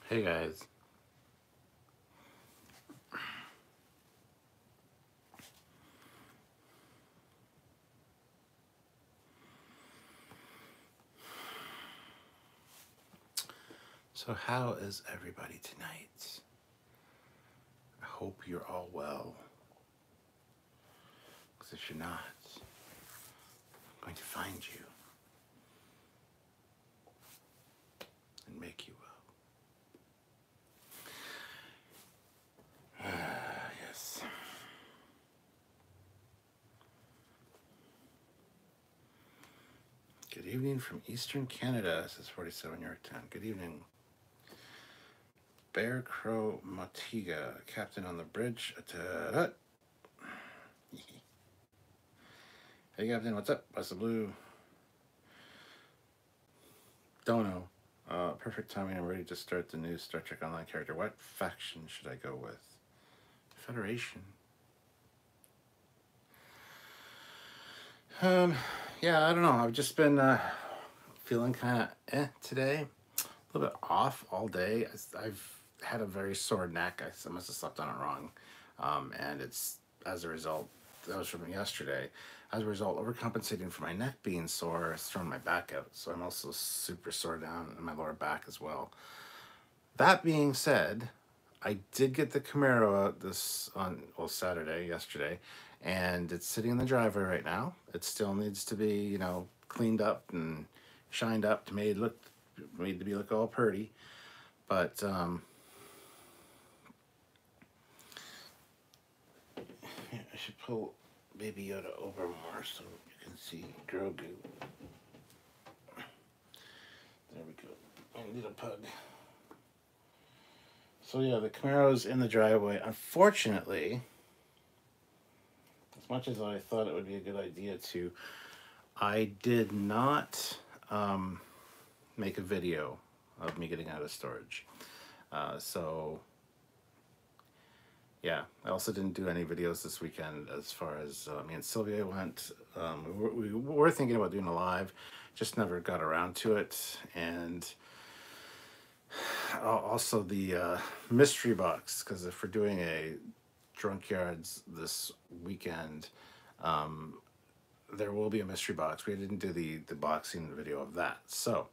Hey guys. So how is everybody tonight? I hope you're all well. Because if you're not, I'm going to find you and make you well. Yes. Good evening from Eastern Canada, says 47 York Town. Good evening. Bear Crow Motiga, captain on the bridge. Hey Captain, what's up? What's the blue? Don't know. Perfect timing. I'm ready to start the new Star Trek Online character. What faction should I go with? Federation. Yeah, I don't know. I've just been feeling kind of today. A little bit off all day. I've had a very sore neck. I must have slept on it wrong. And it's, as a result, that was from yesterday. As a result, overcompensating for my neck being sore, it's thrown my back out. So I'm also super sore down in my lower back as well. That being said, I did get the Camaro out yesterday, and it's sitting in the driveway right now. It still needs to be, cleaned up and shined up to made to be look all pretty. But I should pull Baby Yoda over more so you can see Grogu. There we go. And little pug. So yeah, the Camaro's in the driveway. Unfortunately, as much as I thought it would be a good idea to, I did not make a video of me getting out of storage. So yeah, I also didn't do any videos this weekend as far as me and Sylvia went. We were thinking about doing a live, just never got around to it. And also the mystery box, because if we're doing a Trekyards this weekend, there will be a mystery box. We didn't do the boxing video of that, so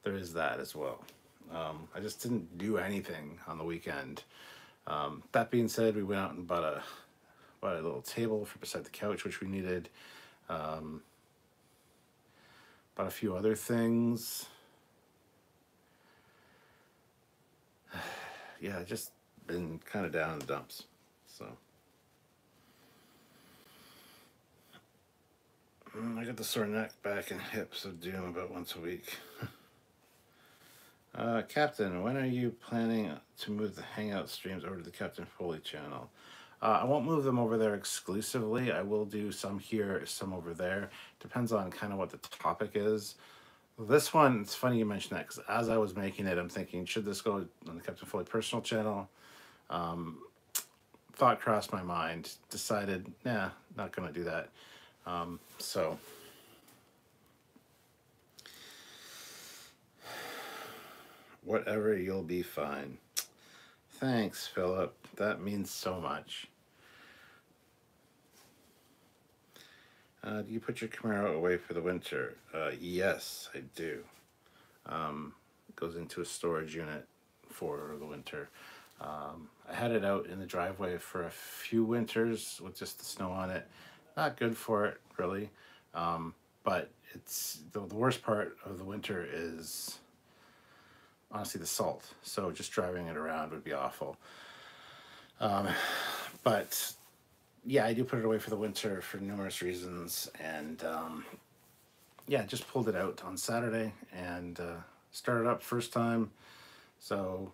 there is that as well. I just didn't do anything on the weekend. That being said, we went out and bought a little table for beside the couch, which we needed. Bought a few other things. Yeah, just been kind of down in the dumps. So I got the sore neck, back, and hip, so do them about once a week. Captain, when are you planning to move the Hangout streams over to the Captain Foley channel? I won't move them over there exclusively. I will do some here, some over there. Depends on kind of what the topic is. This one, it's funny you mentioned that, because as I was making it, I'm thinking, should this go on the Captain Foley personal channel? Thought crossed my mind. Decided, nah, not going to do that. So whatever, you'll be fine. Thanks, Philip. That means so much. Do you put your Camaro away for the winter? Yes, I do. It goes into a storage unit for the winter. I had it out in the driveway for a few winters with just the snow on it. Not good for it, really. But it's the worst part of the winter is honestly the salt. So just driving it around would be awful. But yeah, I do put it away for the winter for numerous reasons. And yeah, just pulled it out on Saturday and started up first time. So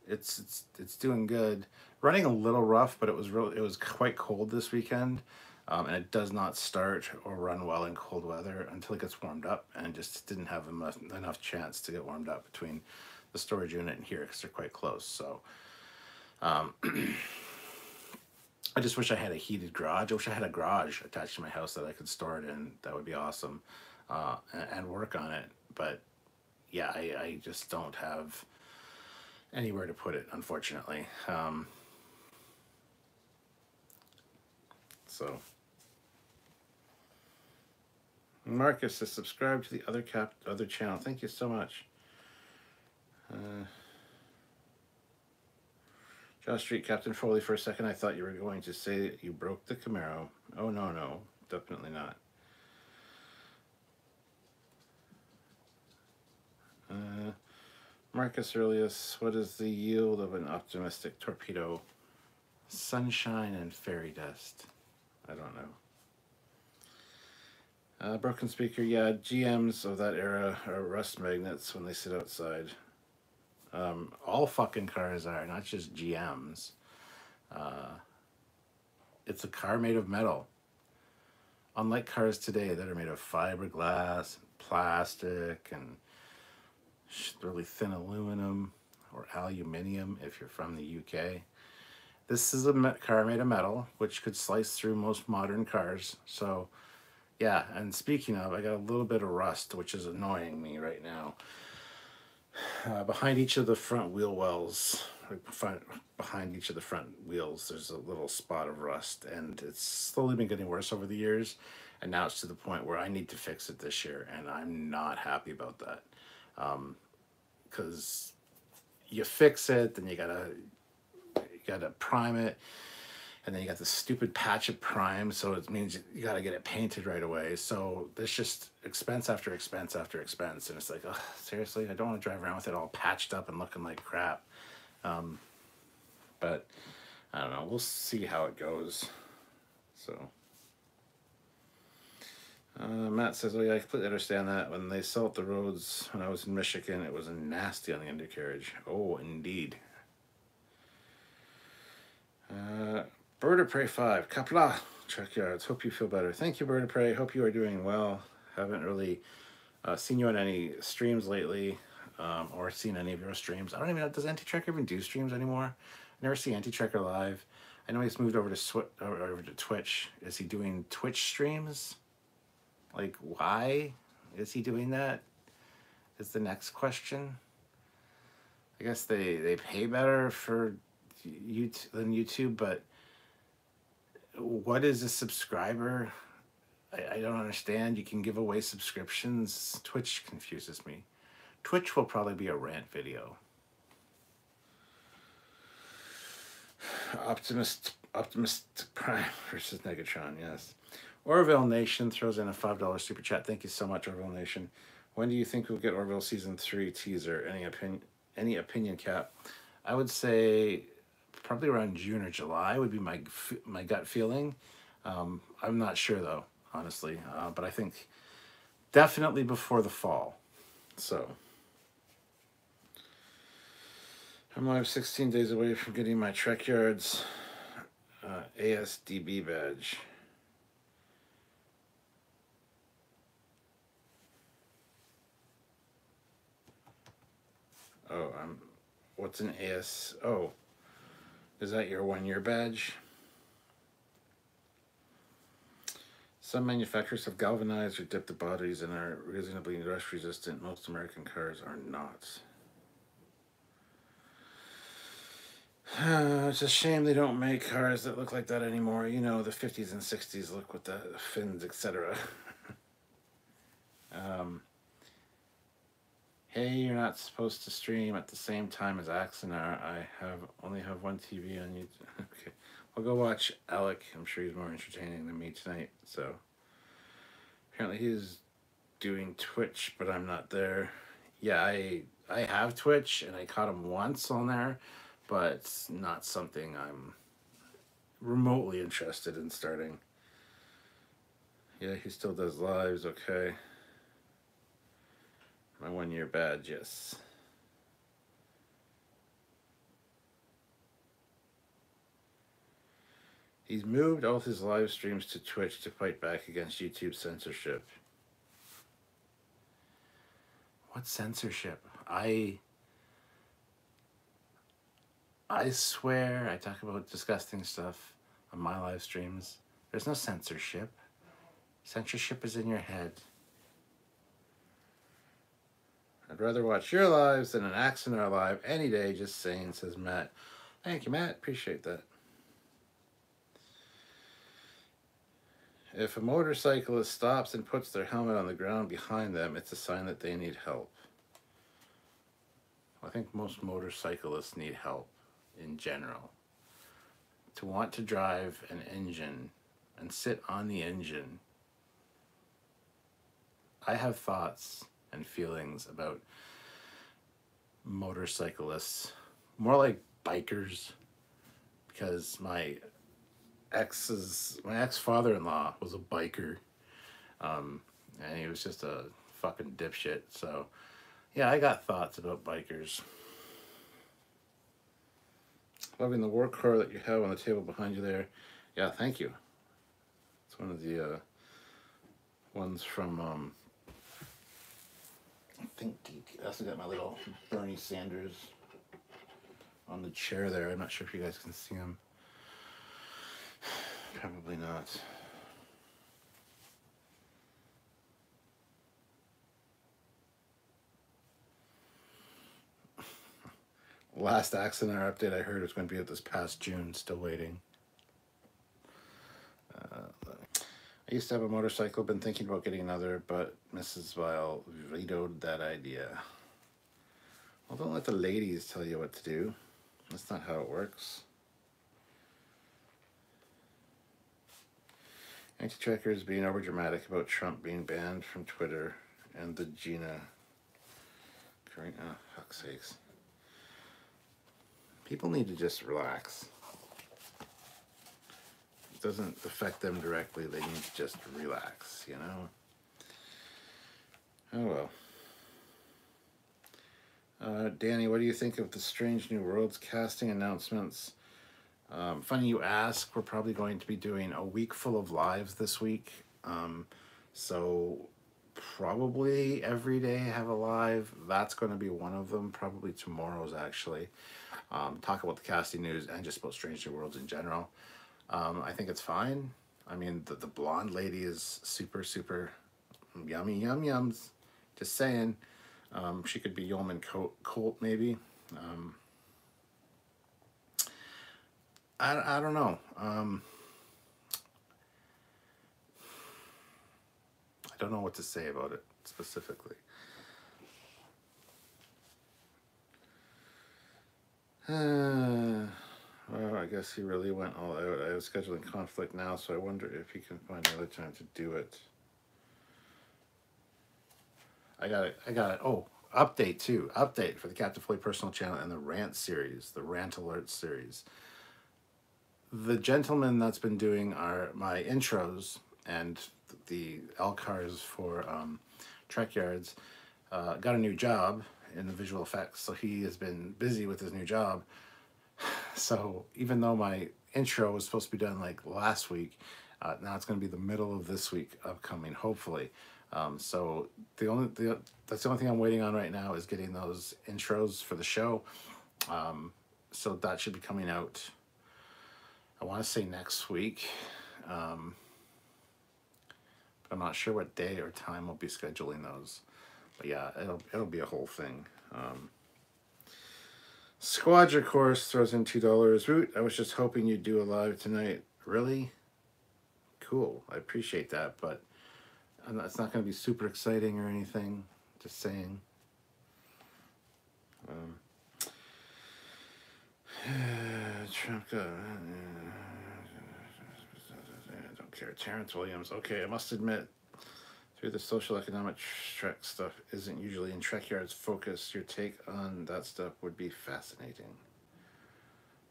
it's doing good. Running a little rough, but it was quite cold this weekend. And it does not start or run well in cold weather until it gets warmed up, and just didn't have enough chance to get warmed up between the storage unit and here because they're quite close. So I just wish I had a heated garage. I wish I had a garage attached to my house that I could store it in. That would be awesome, and work on it. But yeah, I just don't have anywhere to put it, unfortunately. So Marcus has subscribed to the other channel. Thank you so much. Josh Street, Captain Foley, for a second I thought you were going to say that you broke the Camaro. Oh, no, definitely not. Marcus Aurelius, what is the yield of an optimistic torpedo? Sunshine and fairy dust. I don't know. Broken speaker, yeah, GMs of that era are rust magnets when they sit outside. All fucking cars are, not just GMs. It's a car made of metal. Unlike cars today that are made of fiberglass, and plastic, and really thin aluminum or aluminium if you're from the UK. This is a car made of metal, which could slice through most modern cars. So, yeah, and speaking of, I got a little bit of rust, which is annoying me right now. Behind each of the front wheel wells, behind each of the front wheels, there's a little spot of rust, and it's slowly been getting worse over the years, and now it's to the point where I need to fix it this year, and I'm not happy about that. Because you fix it, then you gotta prime it, and then you got this stupid patch of prime, so it means you gotta get it painted right away. So there's just expense after expense after expense, and it's like, oh, seriously, I don't want to drive around with it all patched up and looking like crap. But I don't know, we'll see how it goes. So Matt says, oh yeah, I completely understand that. When they salt the roads when I was in Michigan, it was nasty on the undercarriage. Oh, indeed. Bird of Prey 5, Kapla, Trekyards. Hope you feel better. Thank you, Bird of Prey. Hope you are doing well. Haven't really seen you on any streams lately, or seen any of your streams. I don't even know, does Anti-Trekker even do streams anymore? I never see Anti-Trekker live. I know he's moved over to Twitch. Is he doing Twitch streams? Like, why is he doing that? Is the next question. I guess they pay better for YouTube than YouTube, but what is a subscriber? I don't understand. You can give away subscriptions. Twitch confuses me. Twitch will probably be a rant video. Optimist Prime versus Negatron, yes. Orville Nation throws in a $5 super chat. Thank you so much, Orville Nation. When do you think we'll get Orville Season 3 teaser? Any opinion, Cap? I would say probably around June or July would be my gut feeling. I'm not sure, though, honestly. But I think definitely before the fall. So I'm live 16 days away from getting my Trekyards ASDB badge. Oh, what's an AS? Oh, is that your 1-year badge? Some manufacturers have galvanized or dipped the bodies and are reasonably rust resistant. Most American cars are not. It's a shame they don't make cars that look like that anymore. You know, the 50s and 60s look with the fins, etc. Hey, you're not supposed to stream at the same time as Axonar. I only have one TV on YouTube. Okay, I'll go watch Alec. I'm sure he's more entertaining than me tonight. So apparently he's doing Twitch, but I'm not there. Yeah, I have Twitch, and I caught him once on there, but it's not something I'm remotely interested in starting. Yeah, he still does lives. Okay. My 1-year badge, yes. He's moved all his live streams to Twitch to fight back against YouTube censorship. What censorship? I swear I talk about disgusting stuff on my live streams. There's no censorship. Censorship is in your head. I'd rather watch your lives than an axe in our live any day, just saying, says Matt. Thank you, Matt. Appreciate that. If a motorcyclist stops and puts their helmet on the ground behind them, it's a sign that they need help. I think most motorcyclists need help in general. To want to drive an engine and sit on the engine, I have thoughts and feelings about motorcyclists, more like bikers, because my ex-father-in-law was a biker, and he was just a fucking dipshit. So yeah, I got thoughts about bikers. Loving the work car that you have on the table behind you there. Yeah, thank you. It's one of the ones from I think I also got my little Bernie Sanders on the chair there. I'm not sure if you guys can see him. Probably not. Last accident update I heard was going to be out this past June. Still waiting. I used to have a motorcycle. Been thinking about getting another, but Mrs. Vile vetoed that idea. Well, don't let the ladies tell you what to do. That's not how it works. Anti-Trekkers being overdramatic about Trump being banned from Twitter and the Gina. Oh, fuck's sakes. People need to just relax. It doesn't affect them directly. They need to just relax, you know? Oh well. Danny, what do you think of the Strange New Worlds casting announcements? Funny you ask. We're probably going to be doing a week full of lives this week. So probably every day have a live. That's going to be one of them. Probably tomorrow's actually. Talk about the casting news and just about Strange New Worlds in general. I think it's fine. I mean, the blonde lady is super, super yummy yums. Just saying. She could be Yeoman Colt maybe. I don't know. I don't know what to say about it specifically. Well, I guess he really went all out. I was scheduling conflict now, so I wonder if he can find another time to do it. I got it. Oh, update too. Update for the Captain Foley personal channel and the Rant series, the Rant Alert series. The gentleman that's been doing my intros and the LCARs for Trekyards got a new job in the visual effects, so he has been busy with his new job. So even though my intro was supposed to be done like last week, now it's going to be the middle of this week upcoming, hopefully. So that's the only thing I'm waiting on right now is getting those intros for the show. So that should be coming out, I want to say next week. But I'm not sure what day or time we'll be scheduling those. But yeah, it'll be a whole thing. Squadra Course throws in $2. Root, I was just hoping you'd do a live tonight. Really? Cool. I appreciate that, but it's not going to be super exciting or anything. Just saying. Trump got... I don't care. Terrence Williams. Okay, I must admit, through the social economic Trek stuff isn't usually in Trekyards' focus. Your take on that stuff would be fascinating.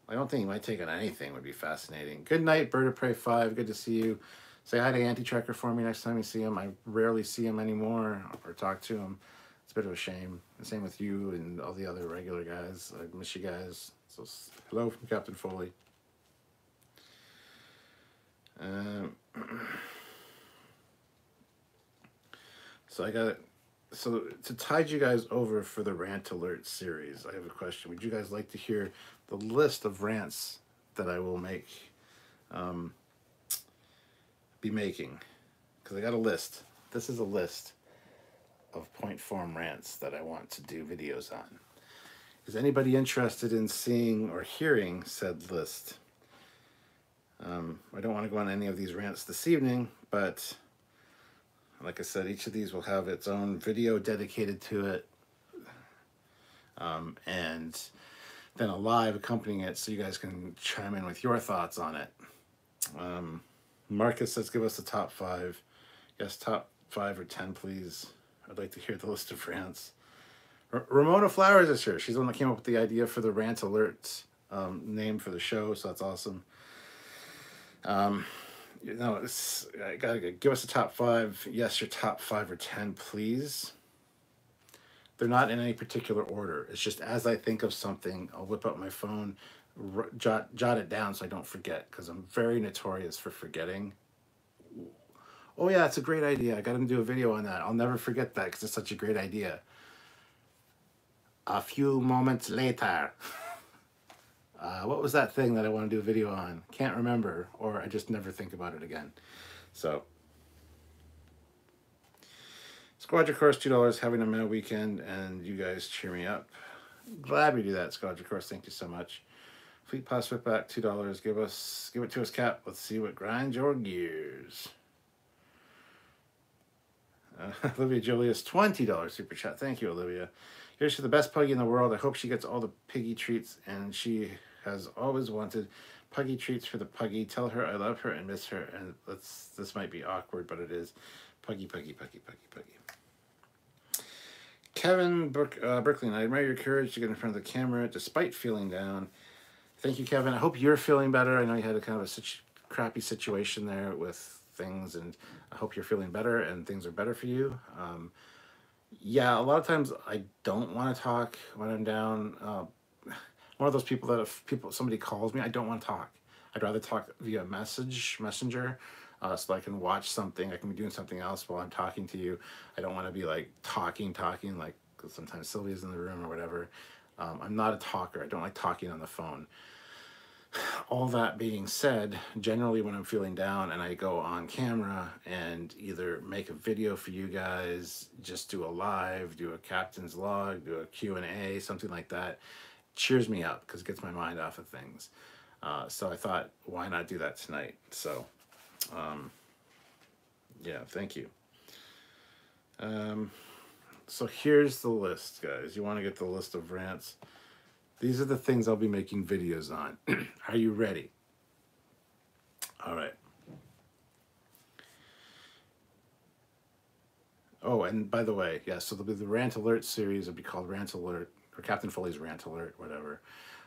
I don't think my take on anything would be fascinating. Good night, Bird of Prey 5. Good to see you. Say hi to Anti-Trekker for me next time you see him. I rarely see him anymore or talk to him. It's a bit of a shame. The same with you and all the other regular guys. I miss you guys. So hello from Captain Foley. So to tide you guys over for the Rant Alert series, I have a question. Would you guys like to hear the list of rants that I will be making? Because I got a list. This is a list of point form rants that I want to do videos on. Is anybody interested in seeing or hearing said list? I don't want to go on any of these rants this evening, but like I said, each of these will have its own video dedicated to it, and then a live accompanying it so you guys can chime in with your thoughts on it. Marcus says, give us the top 5. Yes, top 5 or 10, please. I'd like to hear the list of rants. Ramona Flowers is here. She's the one that came up with the idea for the Rant Alerts name for the show, so that's awesome. You know, I gotta give us a top 5. Yes, your top 5 or 10, please. They're not in any particular order. It's just as I think of something, I'll whip up my phone, jot it down so I don't forget, because I'm very notorious for forgetting. Oh yeah, it's a great idea. I got to do a video on that. I'll never forget that because it's such a great idea. A few moments later. What was that thing that I want to do a video on? Can't remember, or I just never think about it again. So, Squadra Course, $2, having a mad weekend, and you guys cheer me up. Glad we do that, Squadra Course. Thank you so much. Fleet Pass Whipback, $2. Give it to us, Cap. Let's see what grinds your gears. Olivia Julius, $20 super chat. Thank you, Olivia. Here's to the best puggy in the world. I hope she gets all the piggy treats, and she has always wanted puggy treats for the puggy. Tell her I love her and miss her. And this might be awkward, but it is. Puggy, puggy, puggy, puggy, puggy. Kevin Brooklyn, I admire your courage to get in front of the camera despite feeling down. Thank you, Kevin. I hope you're feeling better. I know you had a kind of a crappy situation there with things, and I hope you're feeling better and things are better for you. Yeah, a lot of times I don't want to talk when I'm down. One of those people that if somebody calls me, I don't want to talk. I'd rather talk via messenger, so that I can watch something. I can be doing something else while I'm talking to you. I don't want to be like talking, like, cause sometimes Sylvia's in the room or whatever. I'm not a talker. I don't like talking on the phone. All that being said, generally when I'm feeling down and I go on camera and either make a video for you guys, just do a live, do a captain's log, do a Q&A, something like that, cheers me up because it gets my mind off of things. So I thought, why not do that tonight? So, yeah, thank you. So here's the list, guys. You want to get the list of rants? These are the things I'll be making videos on. Are you ready? All right. Oh, and by the way, yeah, so there'll be the Rant Alert series. It'll be called Rant Alert, or Captain Foley's Rant Alert, whatever.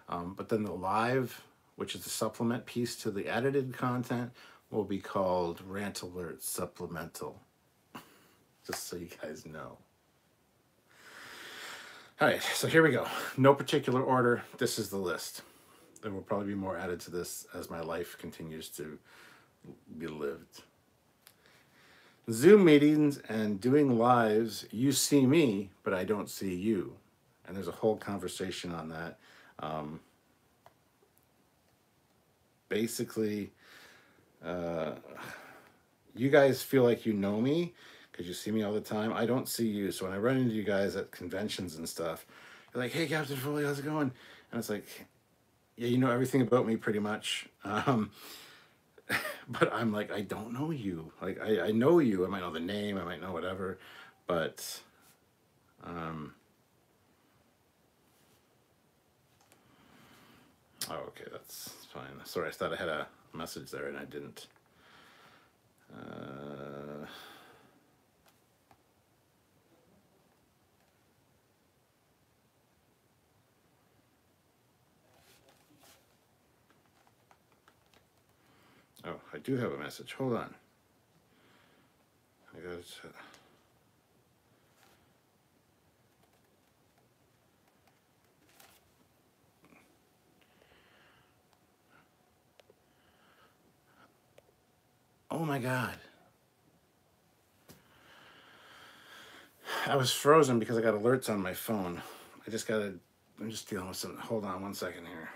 But then the live, which is the supplement piece to the edited content, will be called Rant Alert Supplemental. Just so you guys know. All right, so here we go. No particular order. This is the list. There will probably be more added to this as my life continues to be lived. Zoom meetings and doing lives, you see me, but I don't see you. And there's a whole conversation on that. Basically, you guys feel like you know me, because you see me all the time. I don't see you. So when I run into you guys at conventions and stuff, you're like, hey, Captain Foley, how's it going? And it's like, yeah, you know everything about me pretty much. But I'm like, I don't know you. Like, I know you. I might know the name. I might know whatever. But, oh, okay, that's fine. Sorry, I thought I had a message there and I didn't. Oh, I do have a message. Hold on. I got it. Oh my God. I was frozen because I got alerts on my phone. I'm just dealing with something. Hold on one second here.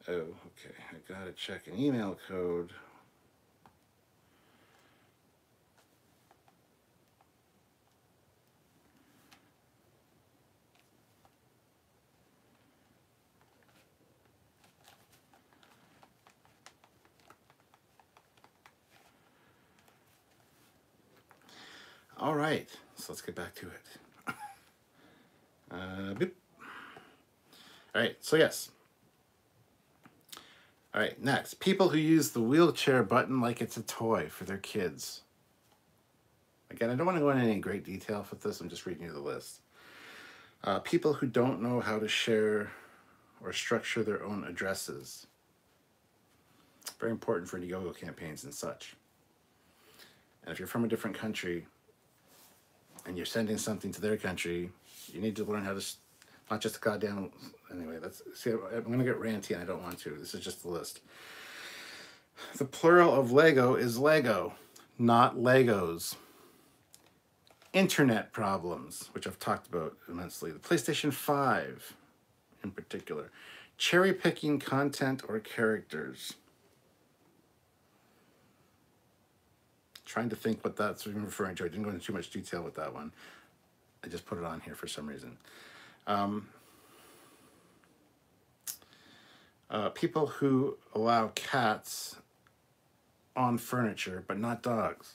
Oh, okay. I gotta check an email code. right, so let's get back to it. Boop. All right, so yes. All right, next. People who use the wheelchair button like it's a toy for their kids. Again, I don't want to go into any great detail with this. I'm just reading you the list. People who don't know how to share or structure their own addresses. Very important for Indiegogo campaigns and such. And if you're from a different country and you're sending something to their country, you need to learn how to, not just a goddamn, anyway, see, I'm going to get ranty and I don't want to. This is just the list. The plural of Lego is Lego, not Legos. Internet problems, which I've talked about immensely. The PlayStation 5 in particular. Cherry picking content or characters. Trying to think what that's referring to. I didn't go into too much detail with that one. I just put it on here for some reason. People who allow cats on furniture, but not dogs.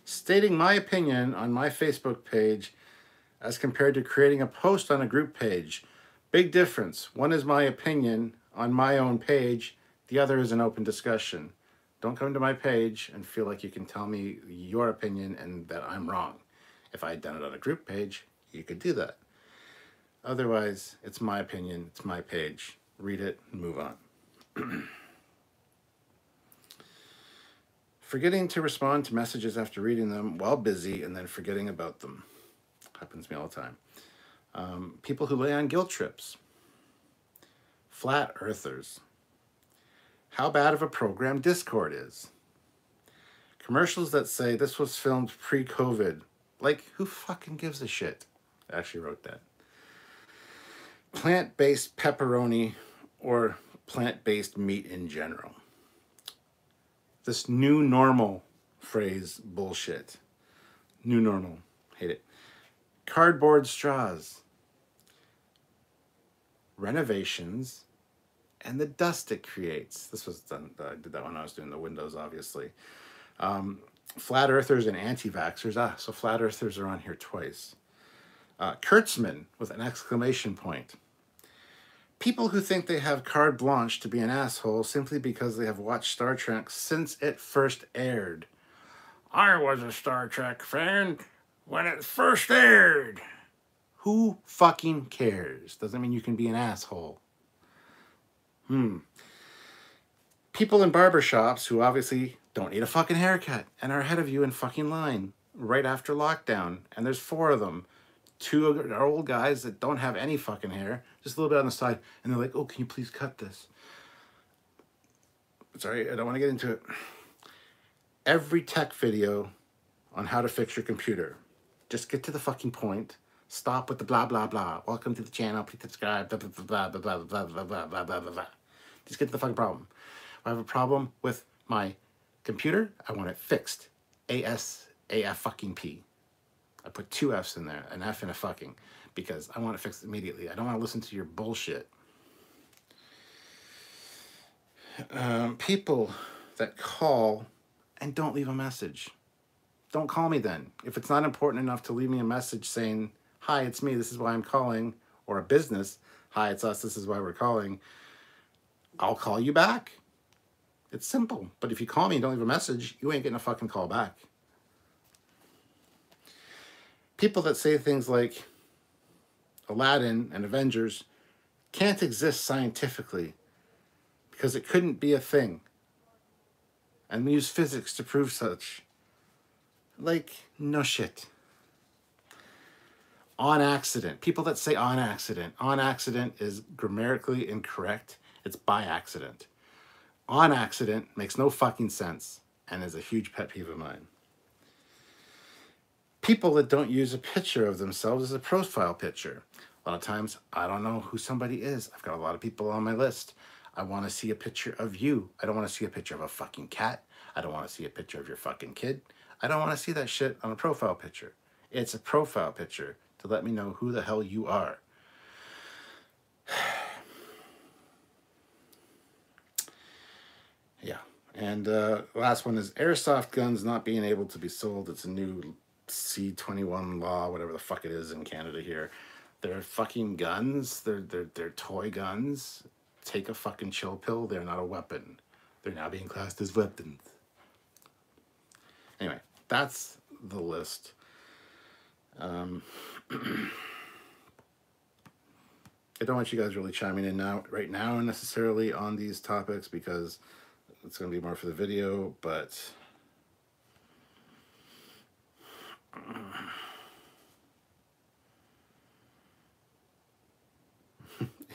Stating my opinion on my Facebook page as compared to creating a post on a group page. Big difference. One is my opinion on my own page. The other is an open discussion. Don't come to my page and feel like you can tell me your opinion and that I'm wrong. If I had done it on a group page, you could do that. Otherwise, it's my opinion. It's my page. Read it and move on. Forgetting to respond to messages after reading them while busy and then forgetting about them. Happens to me all the time. People who lay on guilt trips. Flat earthers. How bad of a program Discord is. Commercials that say this was filmed pre-COVID. Like, who fucking gives a shit? I actually wrote that. Plant-based pepperoni or plant-based meat in general. This new normal phrase bullshit. New normal. Hate it. Cardboard straws. Renovations and the dust it creates. This was done, I did that when I was doing the windows, obviously. Flat earthers and anti-vaxxers. So flat earthers are on here twice. Kurtzman with an exclamation point. People who think they have carte blanche to be an asshole simply because they have watched Star Trek since it first aired. I was a Star Trek fan when it first aired. Who fucking cares? Doesn't mean you can be an asshole. People in barbershops who obviously don't need a fucking haircut and are ahead of you in fucking line right after lockdown. And there's 4 of them. 2 are old guys that don't have any fucking hair, just a little bit on the side, and they're like, oh, can you please cut this? Sorry, I don't want to get into it. Every tech video on how to fix your computer. Just get to the fucking point. Stop with the blah, blah, blah. Welcome to the channel. Please subscribe. Blah, blah, blah, blah, blah, blah, blah, blah, blah, blah, blah, blah. Just get to the fucking problem. I have a problem with my computer. I want it fixed. A-S-A-F-fucking-P. I put 2 F's in there, an F and a fucking, because I want it fixed immediately. I don't want to listen to your bullshit. People that call and don't leave a message. Don't call me then. If it's not important enough to leave me a message saying, hi, it's me, this is why I'm calling, or a business, hi, it's us, this is why we're calling, I'll call you back. It's simple. But if you call me and don't leave a message, you ain't getting a fucking call back. People that say things like Aladdin and Avengers can't exist scientifically because it couldn't be a thing. And we use physics to prove such. Like, no shit. On accident. People that say on accident is grammatically incorrect. It's by accident. On accident makes no fucking sense and is a huge pet peeve of mine. People that don't use a picture of themselves as a profile picture. A lot of times, I don't know who somebody is. I've got a lot of people on my list. I want to see a picture of you. I don't want to see a picture of a fucking cat. I don't want to see a picture of your fucking kid. I don't want to see that shit on a profile picture. It's a profile picture to let me know who the hell you are. Yeah. And last one is airsoft guns not being able to be sold. It's a new C-21 law, whatever the fuck it is in Canada here. They're fucking guns. They're toy guns. Take a fucking chill pill. They're not a weapon. They're now being classed as weapons. Anyway, that's the list. I don't want you guys really chiming in now, right now, necessarily on these topics because it's going to be more for the video, but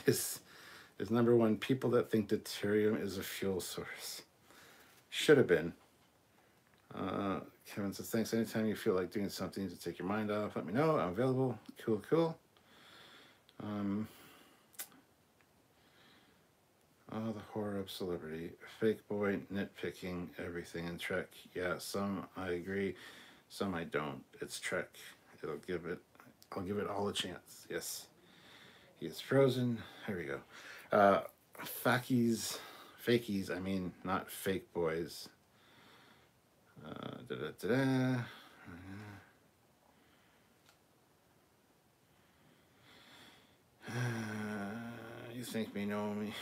is number one, people that think deuterium is a fuel source. Should have been. Kevin says, thanks. Anytime you feel like doing something to take your mind off, let me know. I'm available. Cool, cool. Oh, the horror of celebrity. Fake boy, nitpicking everything in Trek. Yeah, some I agree, some I don't. It's Trek. I'll give it all a chance. Yes. He is frozen. Here we go. Fakies, I mean, not fake boys. You think me, know me.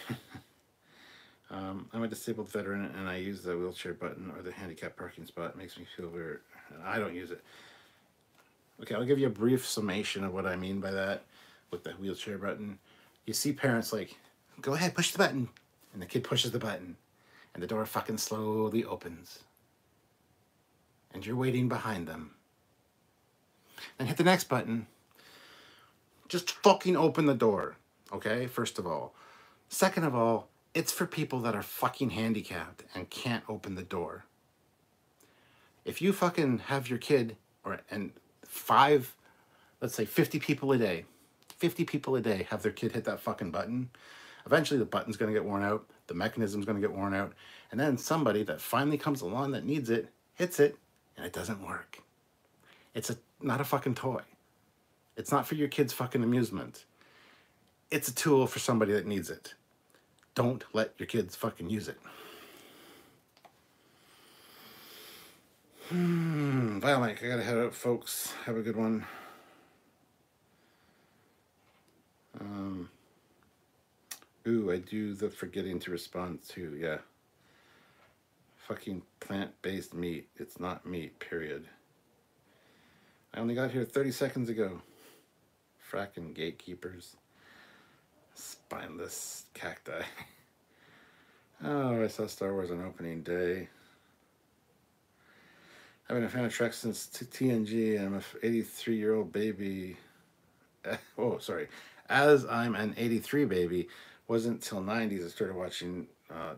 I'm a disabled veteran and I use the wheelchair button or the handicap parking spot. It makes me feel weird. I don't use it. Okay, I'll give you a brief summation of what I mean by that with the wheelchair button. You see parents like, go ahead, push the button. And the kid pushes the button and the door fucking slowly opens. And you're waiting behind them. Then hit the next button. Just fucking open the door, okay? First of all. Second of all, it's for people that are fucking handicapped and can't open the door. If you fucking have your kid, and let's say 50 people a day have their kid hit that fucking button, eventually the button's going to get worn out, the mechanism's going to get worn out, and then somebody that finally comes along that needs it, hits it, and it doesn't work. It's not a fucking toy. It's not for your kid's fucking amusement. It's a tool for somebody that needs it. Don't let your kids fucking use it. Well, Mike, I gotta head out, folks. Have a good one. Ooh, I do the forgetting to respond to, yeah. Fucking plant-based meat. It's not meat, period. I only got here 30 seconds ago. Fracking gatekeepers. Spineless cacti. Oh, I saw Star Wars on opening day. I've been a fan of Trek since TNG, and I'm an 83-year-old baby. Oh, sorry. As I'm an 83 baby, wasn't till 90s I started watching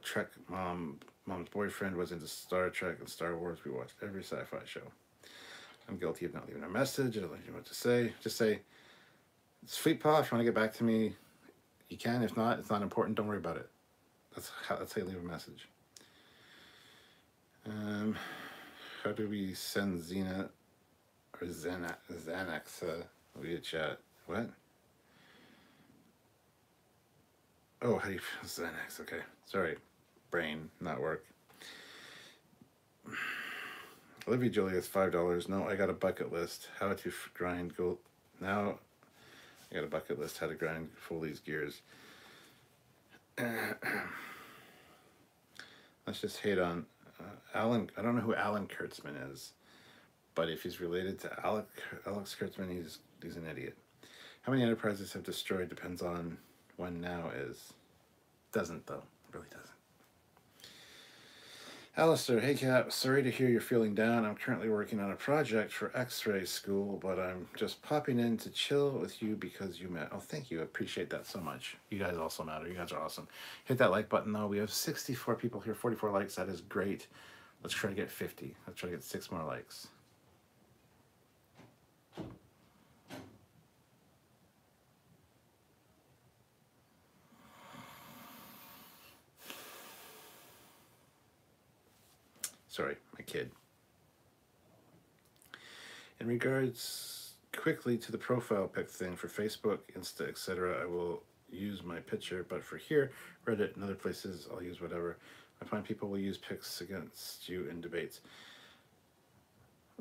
Trek. Mom's boyfriend was into Star Trek and Star Wars. We watched every sci-fi show. I'm guilty of not leaving a message. I don't know what to say. Just say, Sweet Paw, if you want to get back to me, you can. If not, it's not important. Don't worry about it. That's how you leave a message. How do we send Xena or Xanax via chat? What? Oh, how do you Xanax? Okay, sorry, brain not work. Olivia Julia's $5. No, I got a bucket list. How to grind gold. Now I got a bucket list. How to grind Foley's gears. Let's just hate on Alan. I don't know who Alan Kurtzman is, but if he's related to Alex Kurtzman, he's an idiot. How many enterprises have destroyed depends on when now is. Doesn't though. It really doesn't. Alistair, hey Cap, sorry to hear you're feeling down. I'm currently working on a project for X-ray school, but I'm just popping in to chill with you because you met. Oh, thank you. I appreciate that so much. You guys also matter. You guys are awesome. Hit that like button though. We have 64 people here, 44 likes. That is great. Let's try to get 50. Let's try to get 6 more likes. Sorry, my kid. In regards quickly to the profile pic thing for Facebook, Insta, etc., I will use my picture, but for here, Reddit, and other places, I'll use whatever. I find people will use pics against you in debates.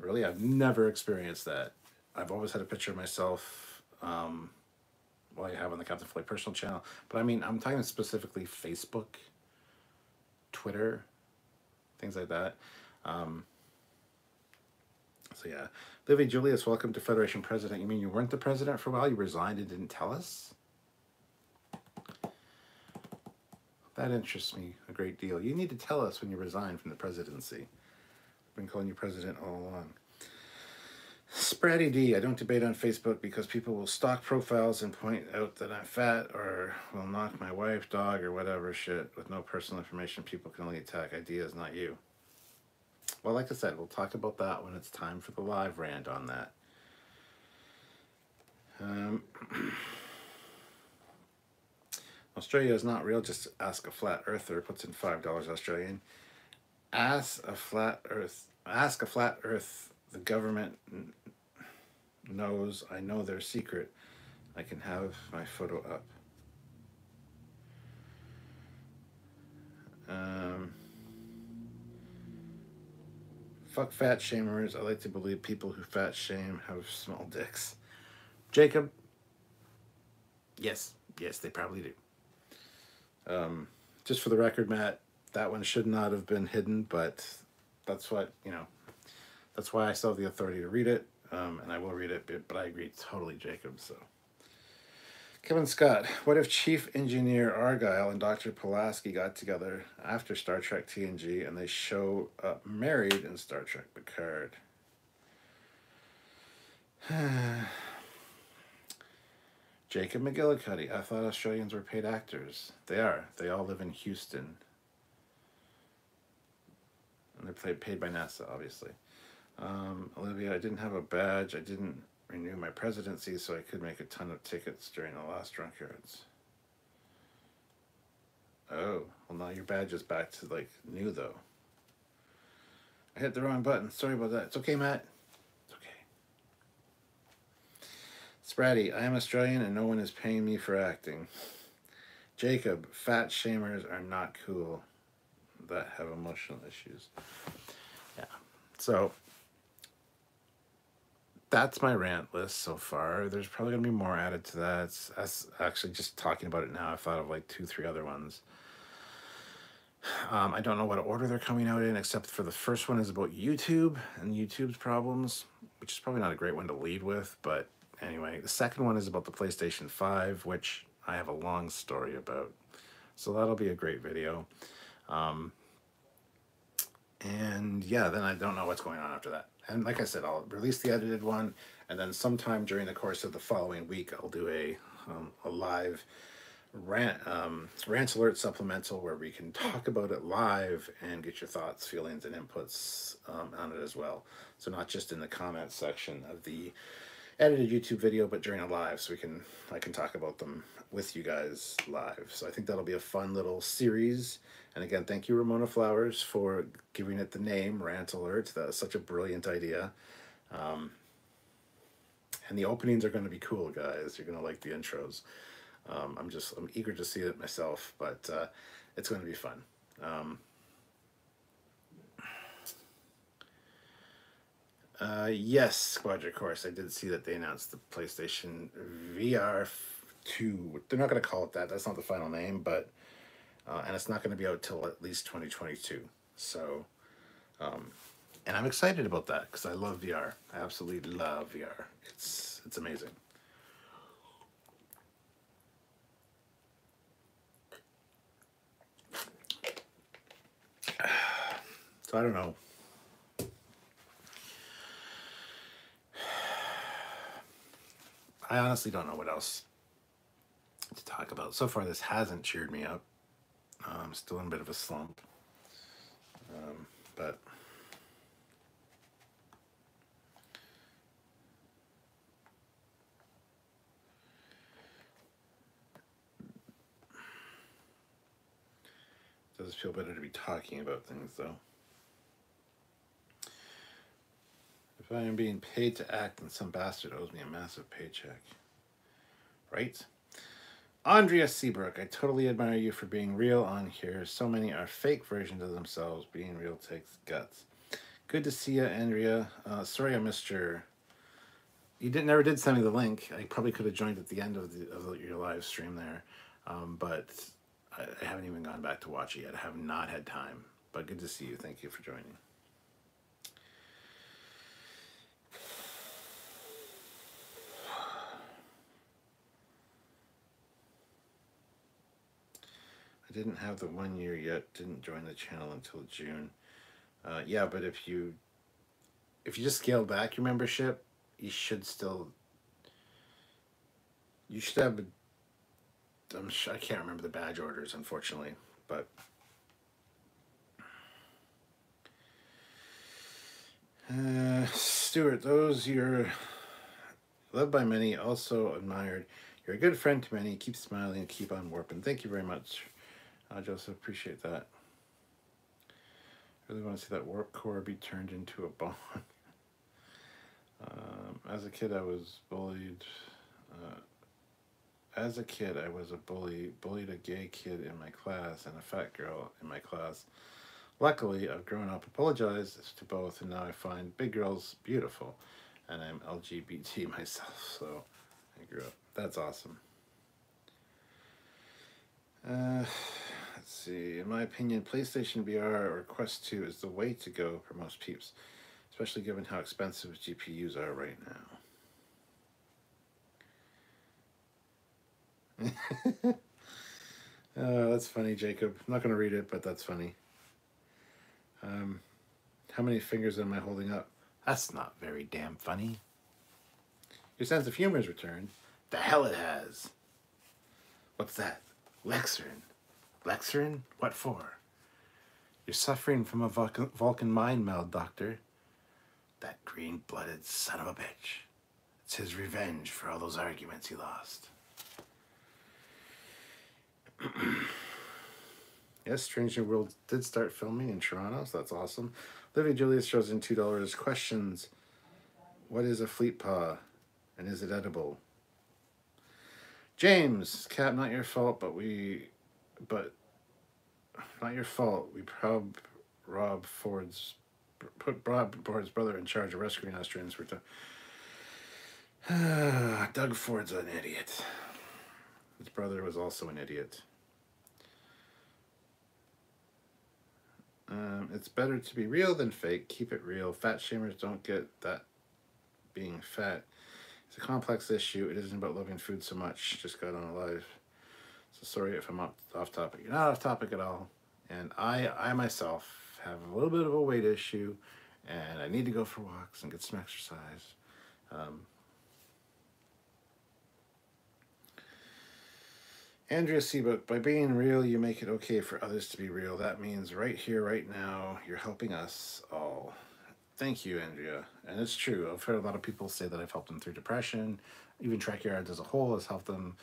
Really? I've never experienced that. I've always had a picture of myself, well, I have on the Captain Foley personal channel. But I mean, I'm talking specifically Facebook, Twitter, things like that. So yeah. Livy Julius, welcome to Federation President. You mean you weren't the president for a while? You resigned and didn't tell us? That interests me a great deal. You need to tell us when you resign from the presidency. I've been calling you president all along. Spratty D, I don't debate on Facebook because people will stalk profiles and point out that I'm fat or will knock my wife, dog, or whatever shit with no personal information. People can only attack ideas, not you. Well, like I said, we'll talk about that when it's time for the live rant on that. Australia is not real, just ask a flat earther, puts in $5 Australian. Ask a flat earth, the government knows, I know their secret. I can have my photo up. Fuck fat shamers. I like to believe people who fat shame have small dicks. Jacob? Yes, they probably do. Just for the record, Matt, that one should not have been hidden, but that's what, you know, that's why I still have the authority to read it, and I will read it, but I agree totally, Jacob, so. Kevin Scott, what if Chief Engineer Argyle and Dr. Pulaski got together after Star Trek TNG and they show up married in Star Trek Picard? Jacob McGillicuddy, I thought Australians were paid actors. They are. They all live in Houston. And they're paid by NASA, obviously. Olivia, I didn't have a badge. I didn't renew my presidency, so I could make a ton of tickets during the last Trekyards. Oh, well now your badge is back to, like, new, though. I hit the wrong button. Sorry about that. It's okay, Matt. It's okay. Spratty, I am Australian and no one is paying me for acting. Jacob, fat shamers are not cool that have emotional issues. Yeah. So that's my rant list so far. There's probably going to be more added to that. That's actually just talking about it now. I've thought of like 2-3 other ones. I don't know what order they're coming out in, except for the first one is about YouTube and YouTube's problems, which is probably not a great one to lead with. But anyway, the second one is about the PlayStation 5, which I have a long story about. So that'll be a great video. And yeah, then I don't know what's going on after that. And like I said, I'll release the edited one, and then sometime during the course of the following week, I'll do a live rant alert supplemental where we can talk about it live and get your thoughts, feelings, and inputs on it as well. So not just in the comment section of the edited YouTube video, but during a live, so I can talk about them with you guys live. So I think that'll be a fun little series. And again, thank you, Ramona Flowers, for giving it the name Rant Alert. That was such a brilliant idea. And the openings are going to be cool, guys. You're going to like the intros. I'm eager to see it myself, but it's going to be fun. Yes, Squadron Course. I did see that they announced the PlayStation VR 2. They're not going to call it that. That's not the final name, but and it's not going to be out till at least 2022. So, and I'm excited about that because I love VR. I absolutely love VR. It's amazing. So I don't know. I honestly don't know what else to talk about. So far, this hasn't cheered me up. I'm still in a bit of a slump. But it does feel better to be talking about things, though. If I am being paid to act, then some bastard owes me a massive paycheck. Right? Andrea Seabrook, I totally admire you for being real on here. So many are fake versions of themselves. Being real takes guts. Good to see you, Andrea. Sorry I missed your... You never did send me the link. I probably could have joined at the end of your live stream there. But I haven't even gone back to watch it yet. I have not had time. But good to see you. Thank you for joining. I didn't have the 1 year yet. Didn't join the channel until June. Yeah, but if you just scaled back your membership, you should still... You should have... I can't remember the badge orders, unfortunately, but... Stuart, those you're loved by many, also admired. You're a good friend to many. Keep smiling and keep on warping. Thank you very much, Joseph. Appreciate that. Really want to see that warp core be turned into a bomb. As a kid, I was bullied. As a kid, I was a bullied a gay kid in my class and a fat girl in my class. Luckily, I've grown up, apologized to both, and now I find big girls beautiful. And I'm LGBT myself, so I grew up. That's awesome. Let's see. In my opinion, PlayStation VR or Quest 2 is the way to go for most peeps, especially given how expensive GPUs are right now. That's funny, Jacob. I'm not going to read it, but that's funny. How many fingers am I holding up? That's not very damn funny. Your sense of humor has returned. The hell it has. What's that? Lexerin. Lexerin? What for? You're suffering from a Vulcan mind meld, Doctor. That green-blooded son of a bitch. It's his revenge for all those arguments he lost. Yes, Strange New World did start filming in Toronto, so that's awesome. Livy Julius throws in $2. Questions. What is a fleet paw? And is it edible? James, Cap, not your fault, but not your fault. We put Rob Ford's brother in charge of rescuing Austrians. Doug Ford's an idiot. His brother was also an idiot. It's better to be real than fake. Keep it real. Fat shamers don't get that being fat. It's a complex issue. It isn't about loving food so much. Just got on a live. So sorry if I'm off topic. You're not off topic at all. And I myself have a little bit of a weight issue, and I need to go for walks and get some exercise. Andrea Seabook, by being real, you make it okay for others to be real. That means right here, right now, you're helping us all. Thank you, Andrea. And it's true. I've heard a lot of people say that I've helped them through depression. Even Trekyards as a whole has helped them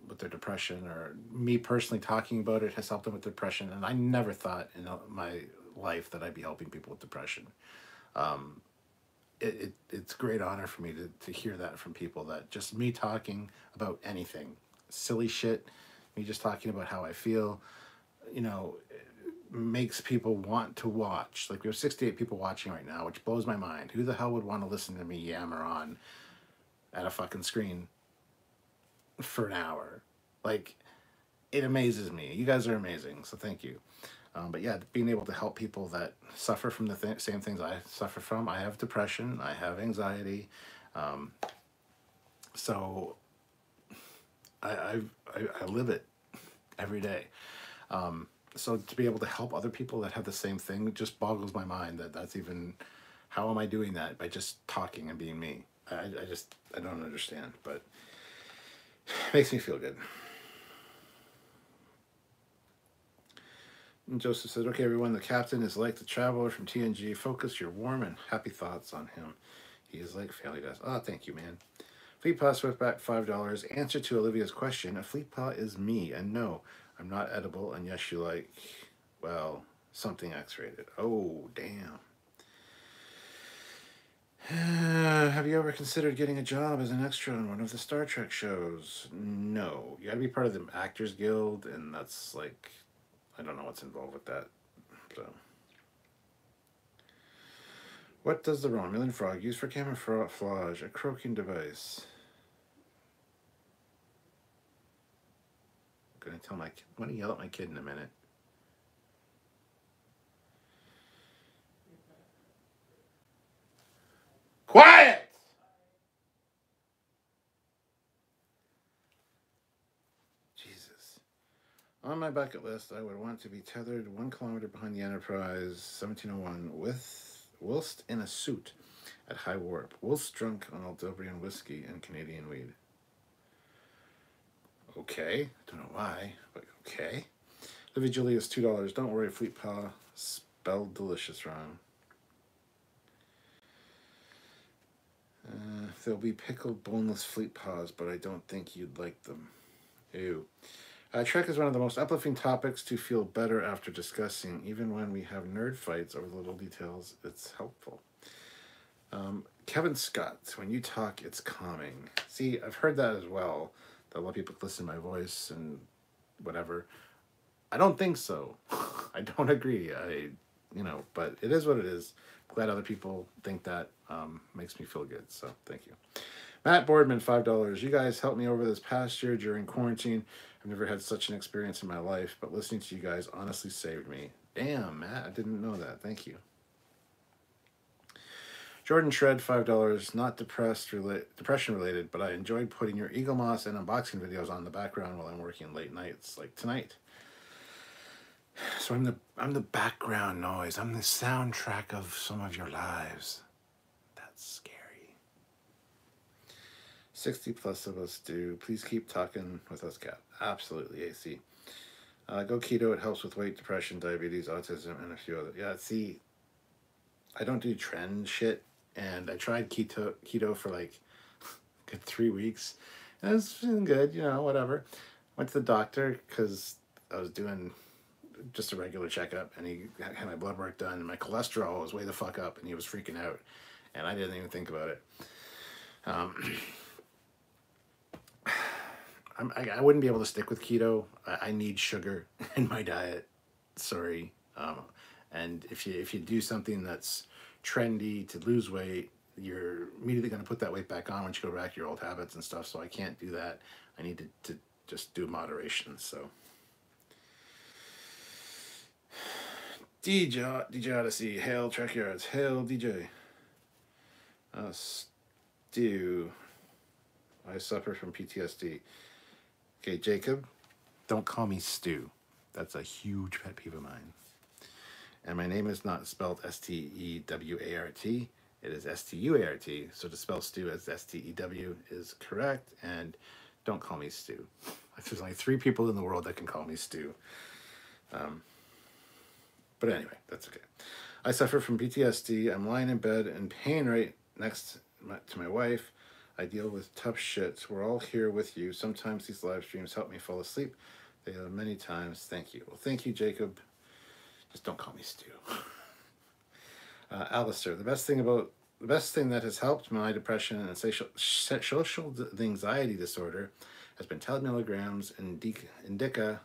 with their depression, or me personally talking about it has helped them with depression. And I never thought in my life that I'd be helping people with depression. It's a great honor for me to hear that from people, that just me talking about anything, silly shit, me just talking about how I feel, makes people want to watch. Like, we have 68 people watching right now, which blows my mind. Who the hell would want to listen to me yammer on at a fucking screen for an hour? Like, it amazes me. You guys are amazing, so thank you. But yeah, being able to help people that suffer from the same things I suffer from. I have depression. I have anxiety. So I live it every day. So to be able to help other people that have the same thing just boggles my mind. That's even, how am I doing that? By just talking and being me. I don't understand, but it makes me feel good. And Joseph said, okay, everyone, the captain is like the traveler from TNG. Focus your warm and happy thoughts on him. He is like family does. Oh, thank you, man. Fleetpaw Swiftback, $5. Answer to Olivia's question, a Fleetpaw is me, and no, I'm not edible, and yes, you like, well, something X-rated. Oh, damn. Have you ever considered getting a job as an extra on one of the Star Trek shows? No. You gotta be part of the Actors Guild, and that's like, I don't know what's involved with that, so. What does the Romulan frog use for camouflage? A croaking device. I'm going to tell my kid. I'm going to yell at my kid in a minute. Quiet! Jesus. On my bucket list, I would want to be tethered 1 kilometer behind the Enterprise 1701 whilst in a suit at high warp, whilst drunk on Aldobrian whiskey and Canadian weed. Okay. Don't know why, but okay. Livy Julius, $2. Don't worry, Fleet Pa spelled delicious wrong. There'll be pickled boneless fleet paws, but I don't think you'd like them. Ew. Trek is one of the most uplifting topics to feel better after discussing. Even when we have nerd fights over the little details, it's helpful. Kevin Scott, when you talk, it's calming. See, I've heard that as well. That a lot of people listen to my voice and whatever. I don't think so. I don't agree. But it is what it is. Glad other people think that. Makes me feel good. So thank you. Matt Boardman, $5. You guys helped me over this past year during quarantine. I've never had such an experience in my life, but listening to you guys honestly saved me. Damn, Matt, I didn't know that. Thank you. Jordan Shred, $5. Not depression related, but I enjoyed putting your Eagle Moss and unboxing videos on in the background while I'm working late nights, like tonight. So I'm the background noise. I'm the soundtrack of some of your lives. That's scary. 60 plus of us do. Please keep talking with us, Cap. Absolutely, AC. Go keto. It helps with weight, depression, diabetes, autism, and a few other. Yeah, see, I don't do trend shit, and I tried keto for like good 3 weeks. And it was feeling good, whatever. Went to the doctor because I was doing just a regular checkup, and he had my blood work done, and my cholesterol was way the fuck up, and he was freaking out, and I didn't even think about it. I wouldn't be able to stick with keto. I need sugar in my diet. Sorry. And if you do something that's trendy to lose weight, you're immediately going to put that weight back on once you go back to your old habits and stuff. So I can't do that. I need to just do moderation. So DJ Odyssey, hail Trekyards, hail DJ. Stu, I suffer from PTSD. Okay, Jacob, don't call me Stu. That's a huge pet peeve of mine. And my name is not spelled S-T-E-W-A-R-T. It is S-T-U-A-R-T. So to spell Stu as S-T-E-W is correct. And don't call me Stu. There's only 3 people in the world that can call me Stu. But anyway, that's okay. I suffer from PTSD. I'm lying in bed in pain right next to my wife. I deal with tough shit. We're all here with you. Sometimes these live streams help me fall asleep. They have many times. Thank you. Well, thank you, Jacob. Just don't call me Stu. Alistair, the best thing that has helped my depression and social anxiety disorder has been 10 milligrams indica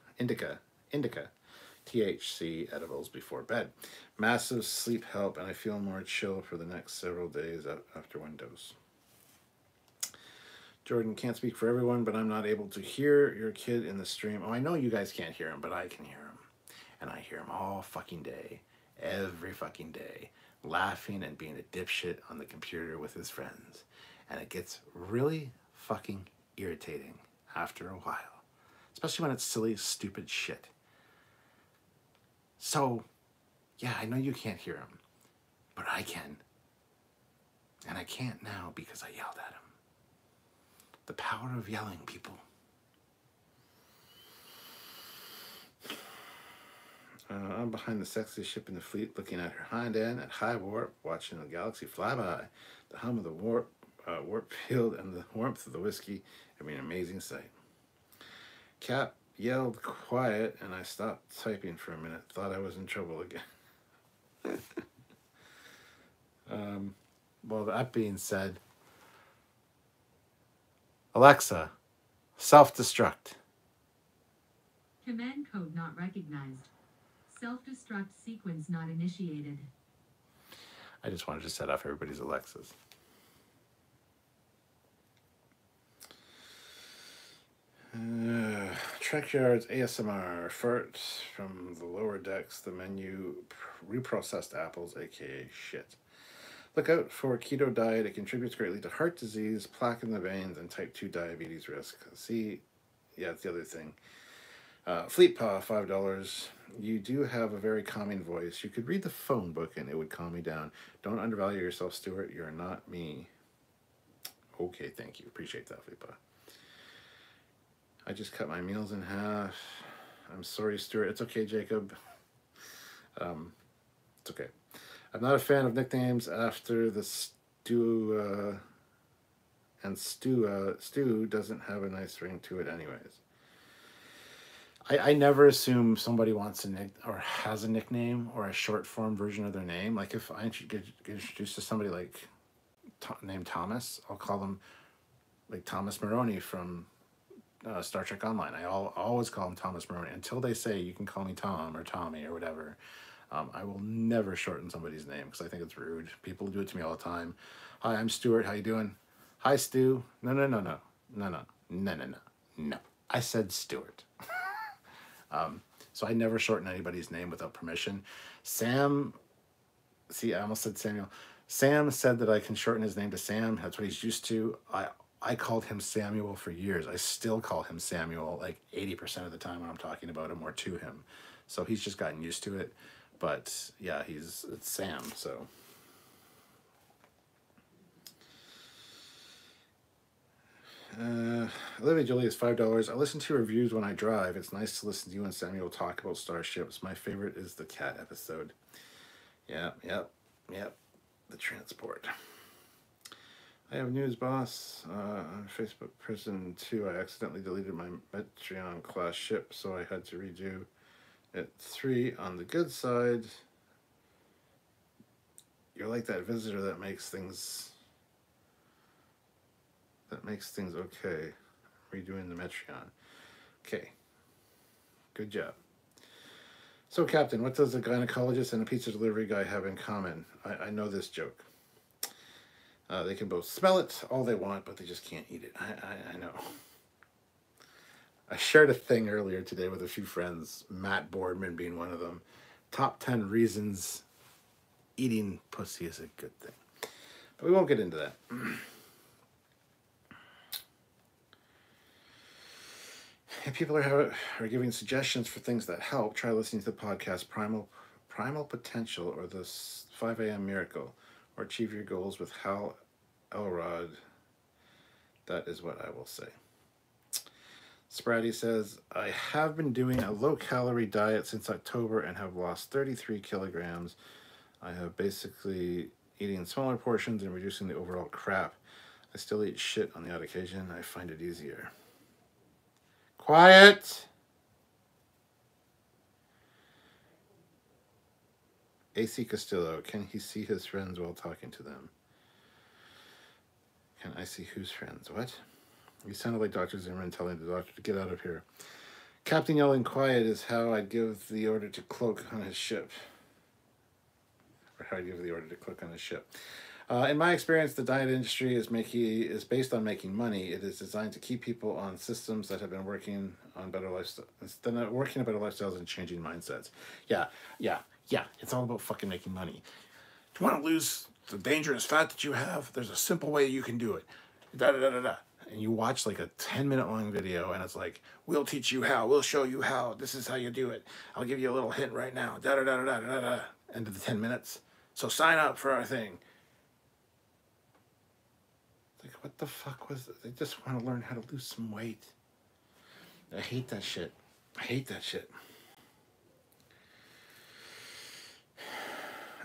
THC edibles before bed. Massive sleep help, and I feel more chill for the next several days after one dose. Jordan, can't speak for everyone, but I'm not able to hear your kid in the stream. Oh, I know you guys can't hear him, but I can hear him. And I hear him all fucking day, every fucking day, laughing and being a dipshit on the computer with his friends. And it gets really fucking irritating after a while, especially when it's silly, stupid shit. So, yeah, I know you can't hear him, but I can. And I can't now because I yelled at him. The power of yelling, people. I'm behind the sexiest ship in the fleet, looking at her hind end at high warp, watching the galaxy fly by. The hum of the warp field and the warmth of the whiskey. I mean, amazing sight. Cap yelled quiet, and I stopped typing for a minute. Thought I was in trouble again. Well, that being said, Alexa, self-destruct. Command code not recognized. Self-destruct sequence not initiated. I just wanted to set off everybody's Alexas. Trekyards ASMR. Fart from the lower decks. The menu. Reprocessed apples, aka shit. Look out for keto diet. It contributes greatly to heart disease, plaque in the veins, and type 2 diabetes risk. See, yeah, it's the other thing. Fleet Paw, $5. You do have a very calming voice. You could read the phone book and it would calm me down. Don't undervalue yourself, Stuart. You're not me. Okay, thank you. Appreciate that, Fleet Paw. I just cut my meals in half. I'm sorry, Stuart. It's okay, Jacob. It's okay. I'm not a fan of nicknames after the Stu, and Stu doesn't have a nice ring to it anyways. I never assume somebody wants a nick or has a nickname or a short form version of their name. Like if I get introduced to somebody like named Thomas, I'll call them like Thomas Maroney from Star Trek Online. I always call him Thomas Maroney until they say you can call me Tom or Tommy or whatever. I will never shorten somebody's name because I think it's rude. People do it to me all the time. Hi, I'm Stuart. How you doing? Hi, Stu. No. I said Stuart. So I never shorten anybody's name without permission. Sam, see, I almost said Samuel. Sam said that I can shorten his name to Sam. That's what he's used to. I called him Samuel for years. I still call him Samuel like 80% of the time when I'm talking about him or to him. So he's just gotten used to it. But yeah, it's Sam, so. Olivia Jolie is $5. I listen to reviews when I drive. It's nice to listen to you and Samuel talk about starships. My favorite is the cat episode. Yep. The transport. I have news, boss. On Facebook Prison 2, I accidentally deleted my Metreon class ship, so I had to redo it. 3, on the good side, you're like that visitor that makes things okay. Redoing the Metreon. Okay. Good job. So, Captain, what does a gynecologist and a pizza delivery guy have in common? I know this joke. They can both smell it all they want, but they just can't eat it. I know. I shared a thing earlier today with a few friends, Matt Boardman being one of them. Top 10 reasons eating pussy is a good thing. But we won't get into that. If people are giving suggestions for things that help, try listening to the podcast Primal Potential or the 5 a.m. Miracle, or Achieve Your Goals with Hal Elrod. That is what I will say. Spratty says, I have been doing a low-calorie diet since October and have lost 33 kilograms. I have basically eating smaller portions and reducing the overall crap. I still eat shit on the odd occasion. I find it easier. Quiet! AC Castillo, can he see his friends while talking to them? Can I see whose friends? What? You sounded like Dr. Zimmerman telling the doctor to get out of here. Captain yelling quiet is how I'd give the order to cloak on his ship. Or how I'd give the order to cloak on his ship. In my experience, the diet industry is based on making money. It is designed to keep people on systems that have been working on better lifestyles and changing mindsets. Yeah. It's all about fucking making money. Do you want to lose the dangerous fat that you have? There's a simple way you can do it. And you watch like a 10-minute long video and it's like, we'll teach you how, we'll show you how, this is how you do it. I'll give you a little hint right now. End of the 10 minutes. So sign up for our thing. Like, what the fuck was it? They just want to learn how to lose some weight. I hate that shit.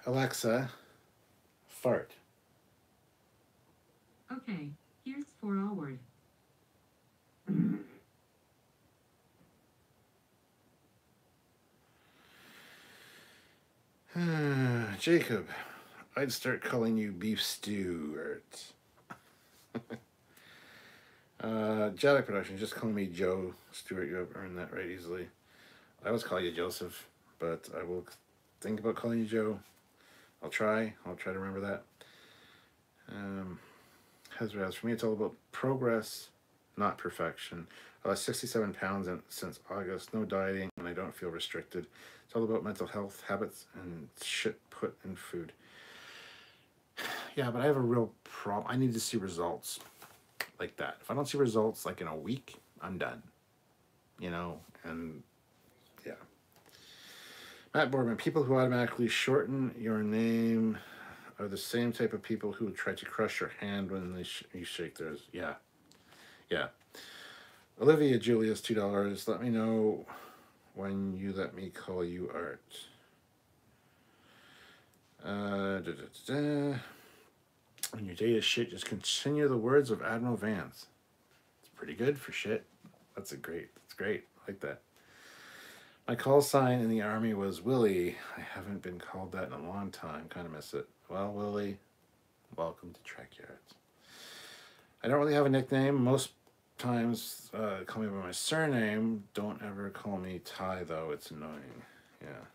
Alexa, fart. Okay, here's 4 word. Jacob, I'd start calling you Beef Stewart. Jadic Production, just call me Joe Stewart. You have earned that right easily. I always call you Joseph, but I will think about calling you Joe. I'll try to remember that. Hezraz, for me, it's all about progress, not perfection. I lost 67 pounds since August, no dieting, and I don't feel restricted. It's all about mental health, habits, and shit put in food. Yeah, but I have a real problem. I need to see results like that. If I don't see results like in a week, I'm done. You know, and yeah. Matt Boardman, people who automatically shorten your name are the same type of people who try to crush your hand when you shake theirs. Yeah. Yeah. Olivia Julius, $2. Let me know when you let me call you Art. When your day is shit, just continue the words of Admiral Vance. It's pretty good for shit. That's great. I like that. My call sign in the Army was Willie. I haven't been called that in a long time. Kind of miss it. Well, Willie, welcome to Trekyards. I don't really have a nickname. Most times call me by my surname. Don't ever call me Ty, though. It's annoying. Yeah.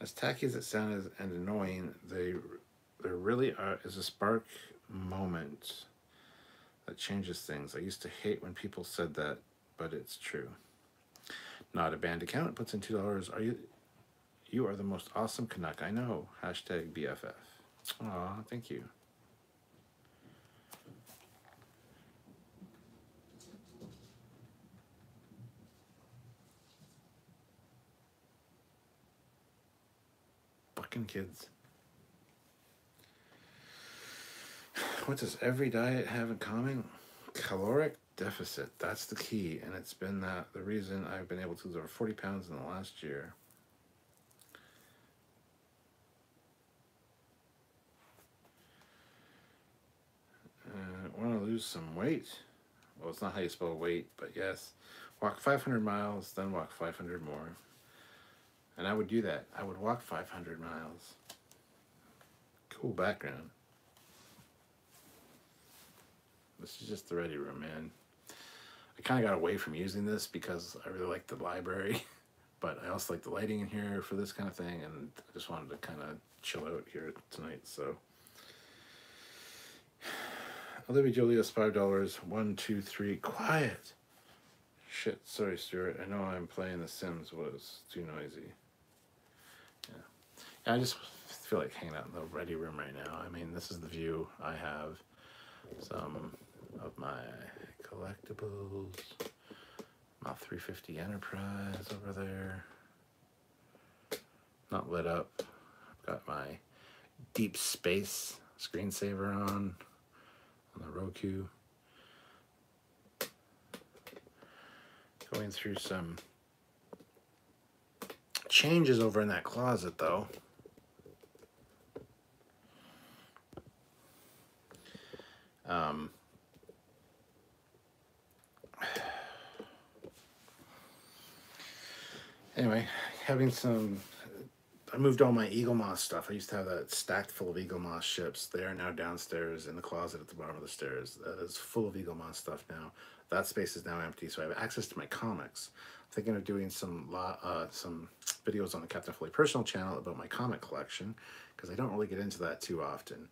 As tacky as it sounds and annoying, there really is a spark moment that changes things. I used to hate when people said that, but it's true. Not a band account puts in $2. You are the most awesome Canuck I know. Hashtag BFF. Aw, thank you. Fucking kids. What does every diet have in common? Caloric deficit. That's the key, and it's been the reason I've been able to lose over 40 pounds in the last year. Want to lose some weight? Well, it's not how you spell weight, but yes. Walk 500 miles, then walk 500 more. And I would do that. I would walk 500 miles. Cool background. This is just the ready room, man. I kind of got away from using this because I really like the library, but I also like the lighting in here for this kind of thing, and I just wanted to kind of chill out here tonight, so. Olivia Julius, $5. 1, 2, 3. Quiet. Shit, sorry, Stuart. I know I'm playing The Sims was too noisy. Yeah, I just feel like hanging out in the ready room right now. I mean, this is the view I have. Some of my collectibles. My 350 Enterprise over there. Not lit up. I've got my Deep Space screensaver on the Roku. Going through some changes over in that closet, though. Anyway, having some. I moved all my Eagle Moss stuff. I used to have that stacked full of Eagle Moss ships. They are now downstairs in the closet at the bottom of the stairs. That is full of Eagle Moss stuff now. That space is now empty, so I have access to my comics. I'm thinking of doing some videos on the Captain Foley personal channel about my comic collection, because I don't really get into that too often.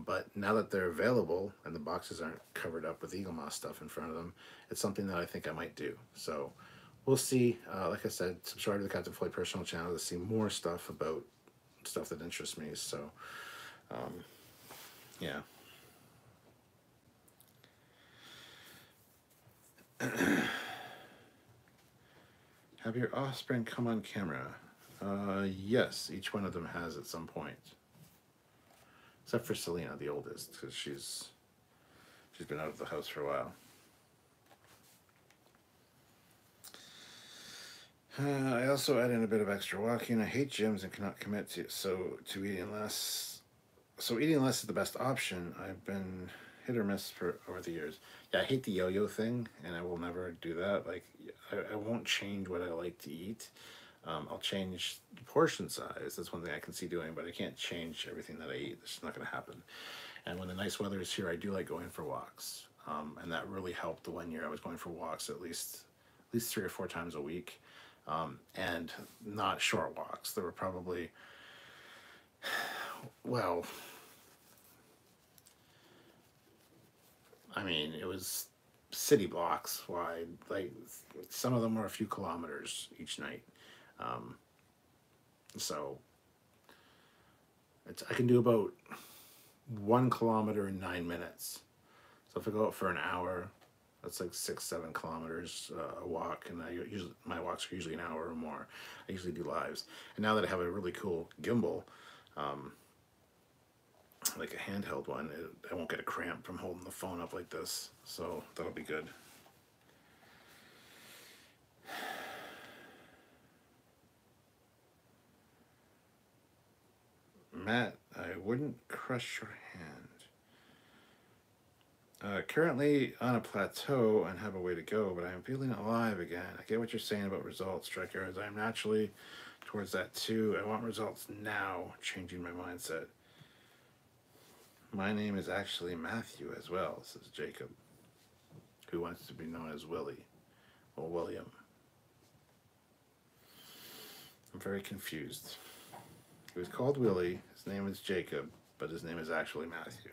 But now that they're available and the boxes aren't covered up with Eagle Moss stuff in front of them, it's something that I think I might do. So we'll see. Like I said, subscribe to the Captain Foley personal channel to see more stuff about stuff that interests me. So, yeah. Have your offspring come on camera? Yes, each one of them has at some point. Except for Selena, the oldest, because she's been out of the house for a while. I also add in a bit of extra walking. I hate gyms and cannot commit to eating less. So eating less is the best option. I've been hit or miss for over the years. Yeah, I hate the yo-yo thing, and I will never do that. Like, I won't change what I like to eat. I'll change the portion size. That's one thing I can see doing, but I can't change everything that I eat. It's just not going to happen. And when the nice weather is here, I do like going for walks. And that really helped the one year I was going for walks at least least 3 or 4 times a week, and not short walks. There were probably, well, I mean, it was city blocks wide. Like, some of them were a few kilometers each night. So I can do about 1 kilometer in 9 minutes. So if I go out for an hour, that's like 6-7 kilometers a walk, and my walks are usually an hour or more. I usually do lives, and now that I have a really cool gimbal, like a handheld one, I won't get a cramp from holding the phone up like this, so that'll be good. Matt, I wouldn't crush your hand. Currently on a plateau and have a way to go, but I am feeling alive again. I get what you're saying about results, Trekyards. I am naturally towards that too. I want results now, changing my mindset. My name is actually Matthew as well, says Jacob, who wants to be known as Willie, or William. I'm very confused. He was called Willie, his name is Jacob, but his name is actually Matthew.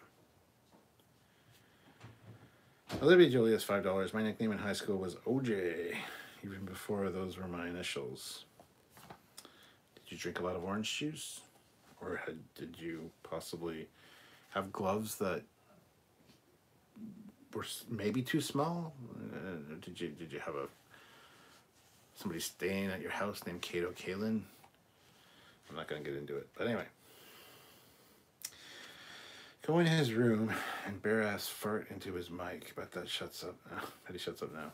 Olivia Julius, $5. My nickname in high school was OJ, even before those were my initials. Did you drink a lot of orange juice? Or did you possibly have gloves that were maybe too small? Did you have somebody staying at your house named Kato Kalin? I'm not going to get into it, but anyway. Go in his room and bare ass fart into his mic, but that shuts up. But he shuts up now.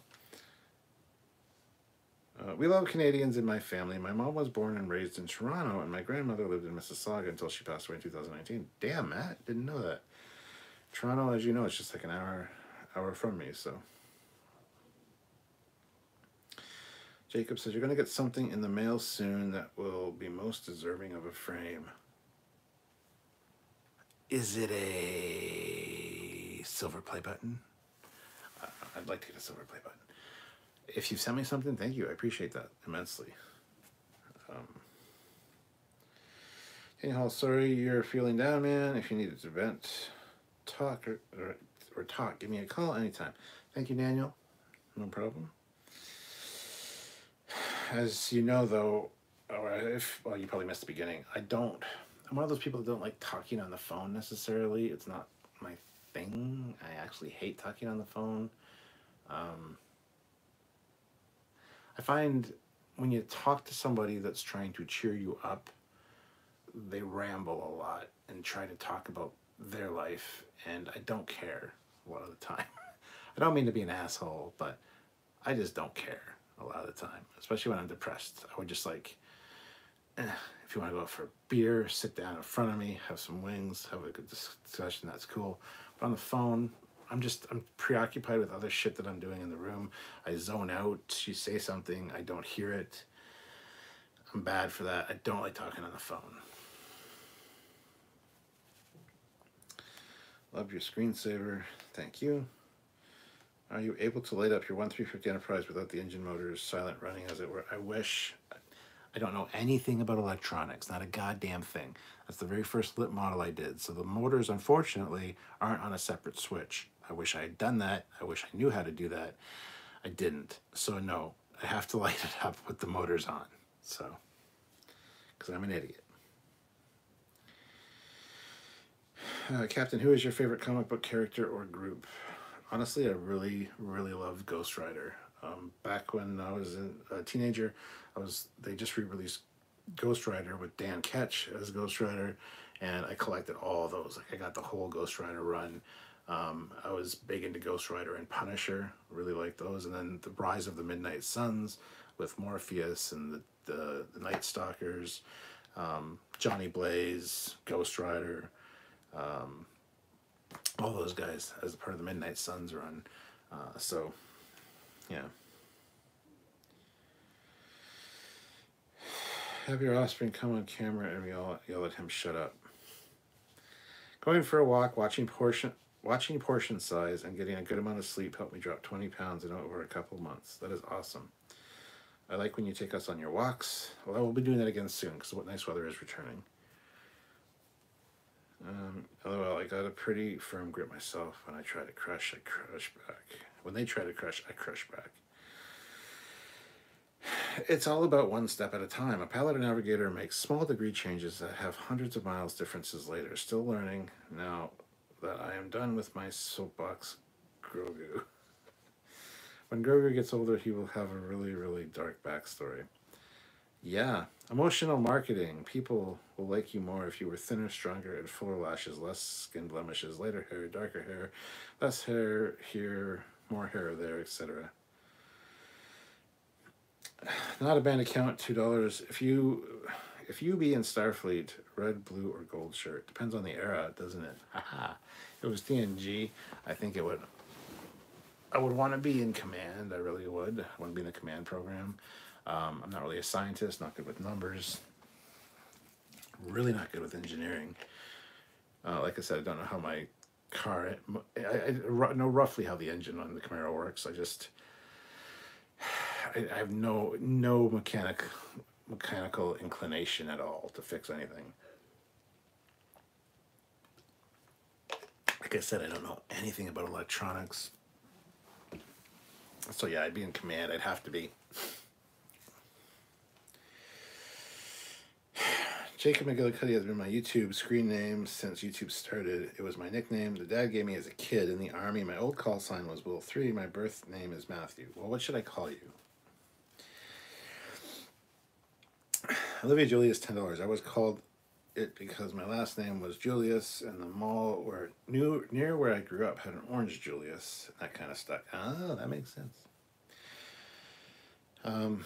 We love Canadians in my family. My mom was born and raised in Toronto, and my grandmother lived in Mississauga until she passed away in 2019. Damn, Matt, didn't know that. Toronto, as you know, it's just like an hour from me, so. Jacob says, you're going to get something in the mail soon that will be most deserving of a frame. Is it a silver play button? I'd like to get a silver play button. If you sent me something, thank you. I appreciate that immensely. Daniel Hall, sorry you're feeling down, man. If you need to vent, talk, or talk, give me a call anytime. Thank you, Daniel. No problem. As you know, though, well, you probably missed the beginning. I'm one of those people that don't like talking on the phone necessarily. It's not my thing. I actually hate talking on the phone. I find when you talk to somebody that's trying to cheer you up, they ramble a lot and try to talk about their life, and I don't care a lot of the time. I don't mean to be an asshole, but I just don't care a lot of the time, especially when I'm depressed. I would just like, if you want to go out for a beer, sit down in front of me, have some wings, have a good discussion, that's cool. But on the phone, I'm preoccupied with other shit that I'm doing in the room. I zone out. You say something, I don't hear it. I'm bad for that. I don't like talking on the phone. Love your screensaver. Thank you. Are you able to light up your 1350 Enterprise without the engine motors silent running as it were? I wish. I don't know anything about electronics, not a goddamn thing. That's the very first lit model I did. So the motors, unfortunately, aren't on a separate switch. I wish I had done that. I wish I knew how to do that. I didn't. So no, I have to light it up with the motors on. So, because I'm an idiot. Captain, who is your favorite comic book character or group? Honestly, I really, really loved Ghost Rider. Back when I was a teenager, they just re-released Ghost Rider with Dan Ketch as Ghost Rider, and I collected all those. Like, I got the whole Ghost Rider run. I was big into Ghost Rider and Punisher, really liked those. And then the Rise of the Midnight Suns with Morpheus and the Night Stalkers, Johnny Blaze, Ghost Rider, all those guys as a part of the Midnight Suns run. So, yeah. Have your offspring come on camera and we all yell at him, shut up. Going for a walk, watching Watching portion size and getting a good amount of sleep helped me drop 20 pounds in over a couple months. That is awesome. I like when you take us on your walks. Well, I will be doing that again soon because what nice weather is returning. LOL, I got a pretty firm grip myself. When I try to crush, I crush back. When they try to crush, I crush back. It's all about one step at a time. A pilot or navigator makes small degree changes that have hundreds of miles differences later. Still learning now that I am done with my soapbox, Grogu. When Grogu gets older, he will have a really, really dark backstory. Yeah, emotional marketing. People will like you more if you were thinner, stronger, and fuller lashes, less skin blemishes, lighter hair, darker hair, less hair here, more hair there, etc. Not a band account, $2. If you be in Starfleet, red, blue, or gold shirt. Depends on the era, doesn't it? Haha. If it was TNG, I think I would want to be in command. I really would. I want to be in the command program. I'm not really a scientist, not good with numbers. Really not good with engineering. Like I said, I don't know how my car... I know roughly how the engine on the Camaro works. I have no mechanical inclination at all to fix anything. Like I said, I don't know anything about electronics. So yeah, I'd be in command. I'd have to be. Jacob McGillicuddy has been my YouTube screen name since YouTube started. It was my nickname the dad gave me as a kid in the Army. My old call sign was Will 3. My birth name is Matthew. Well, what should I call you? Olivia Julius, $10. I was called it because my last name was Julius, and the mall near where I grew up had an orange Julius. That kind of stuck. Oh, that makes sense. In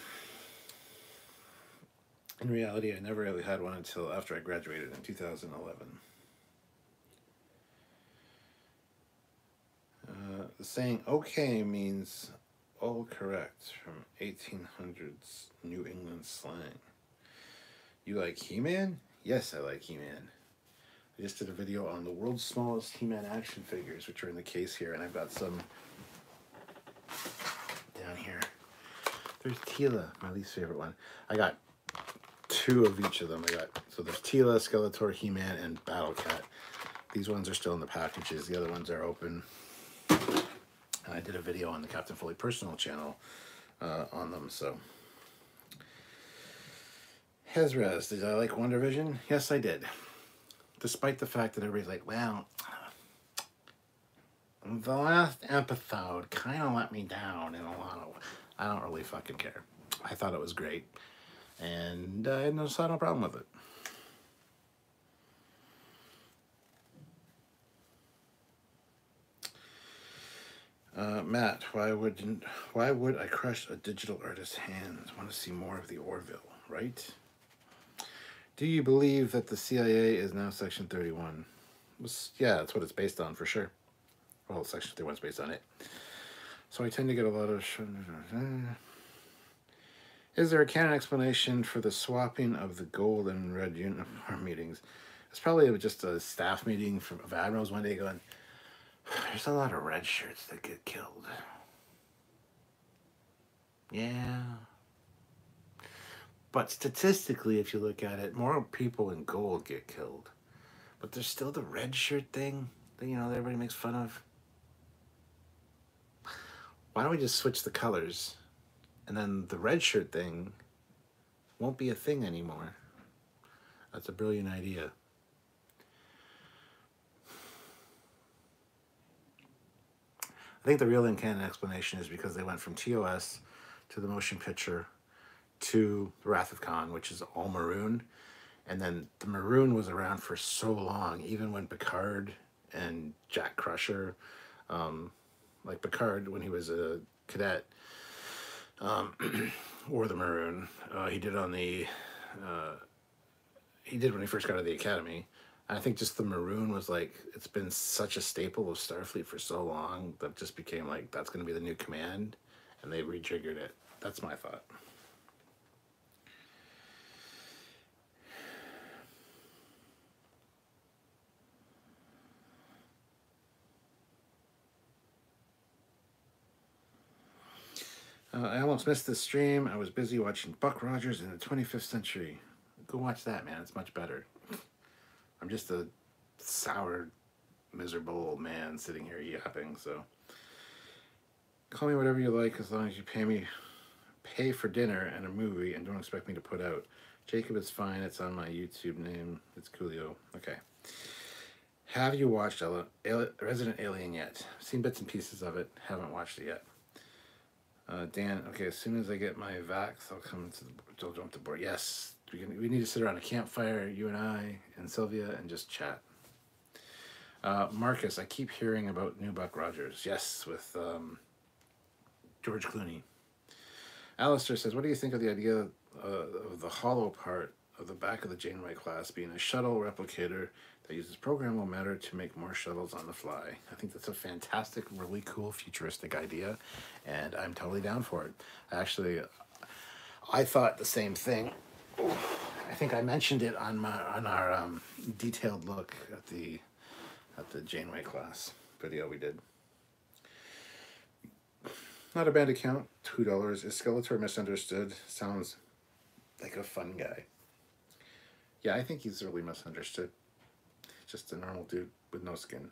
reality, I never really had one until after I graduated in 2011. The saying "okay" means all correct from 1800s New England slang. You like He-Man? Yes, I like He-Man. I just did a video on the world's smallest He-Man action figures, which are in the case here, and I've got some down here. There's Tila, my least favorite one. I got 2 of each of them. So there's Tila, Skeletor, He-Man, and Battle Cat. These ones are still in the packages. The other ones are open. And I did a video on the Captain Foley personal channel on them, so... Hezraz, did I like WandaVision? Yes, I did. Despite the fact that everybody's like, well, the last episode kind of let me down in a lot of... I don't really fucking care. I thought it was great. And I saw no problem with it. Matt, why would I crush a digital artist's hands? Want to see more of the Orville, right? Do you believe that the CIA is now Section 31? Yeah, that's what it's based on, for sure. Well, Section 31 is based on it. So I tend to get a lot of... Is there a canon explanation for the swapping of the gold and red uniform meetings? It's probably just a staff meeting of admirals one day going, there's a lot of red shirts that get killed. Yeah. But statistically, if you look at it, more people in gold get killed. But there's still the red shirt thing that, that everybody makes fun of. Why don't we just switch the colors? And then the red shirt thing won't be a thing anymore. That's a brilliant idea. I think the real in-canon explanation is because they went from TOS to the motion picture to The Wrath of Khan, which is all maroon. And then the maroon was around for so long, even when Picard and Jack Crusher, like Picard when he was a cadet, wore the maroon. He did when he first got out of the academy. And I think just the maroon was like, it's been such a staple of Starfleet for so long that just became like, that's going to be the new command. And they rejiggered it. That's my thought. I almost missed this stream. I was busy watching Buck Rogers in the 25th Century. Go watch that, man. It's much better. I'm just a sour, miserable old man sitting here yapping, so call me whatever you like as long as you pay for dinner and a movie and don't expect me to put out. Jacob is fine. It's on my YouTube name. It's Coolio. Okay. Have you watched Resident Alien yet? Seen bits and pieces of it. Haven't watched it yet. Dan, okay, as soon as I get my vax, I'll come to I'll jump to the board. Yes, we need to sit around a campfire, you and I and Sylvia, and just chat. Marcus, I keep hearing about new Buck Rogers. Yes, with George Clooney. Alistair says, what do you think of the idea of the hollow part of the back of the Janeway class being a shuttle replicator that uses programmable matter to make more shuttles on the fly? I think that's a fantastic, really cool, futuristic idea, and I'm totally down for it. Actually, I thought the same thing. I think I mentioned it on our detailed look at the Janeway class video we did. Not a bad account, $2. Is Skeletor misunderstood? Sounds like a fun guy. Yeah, I think he's really misunderstood. Just a normal dude with no skin.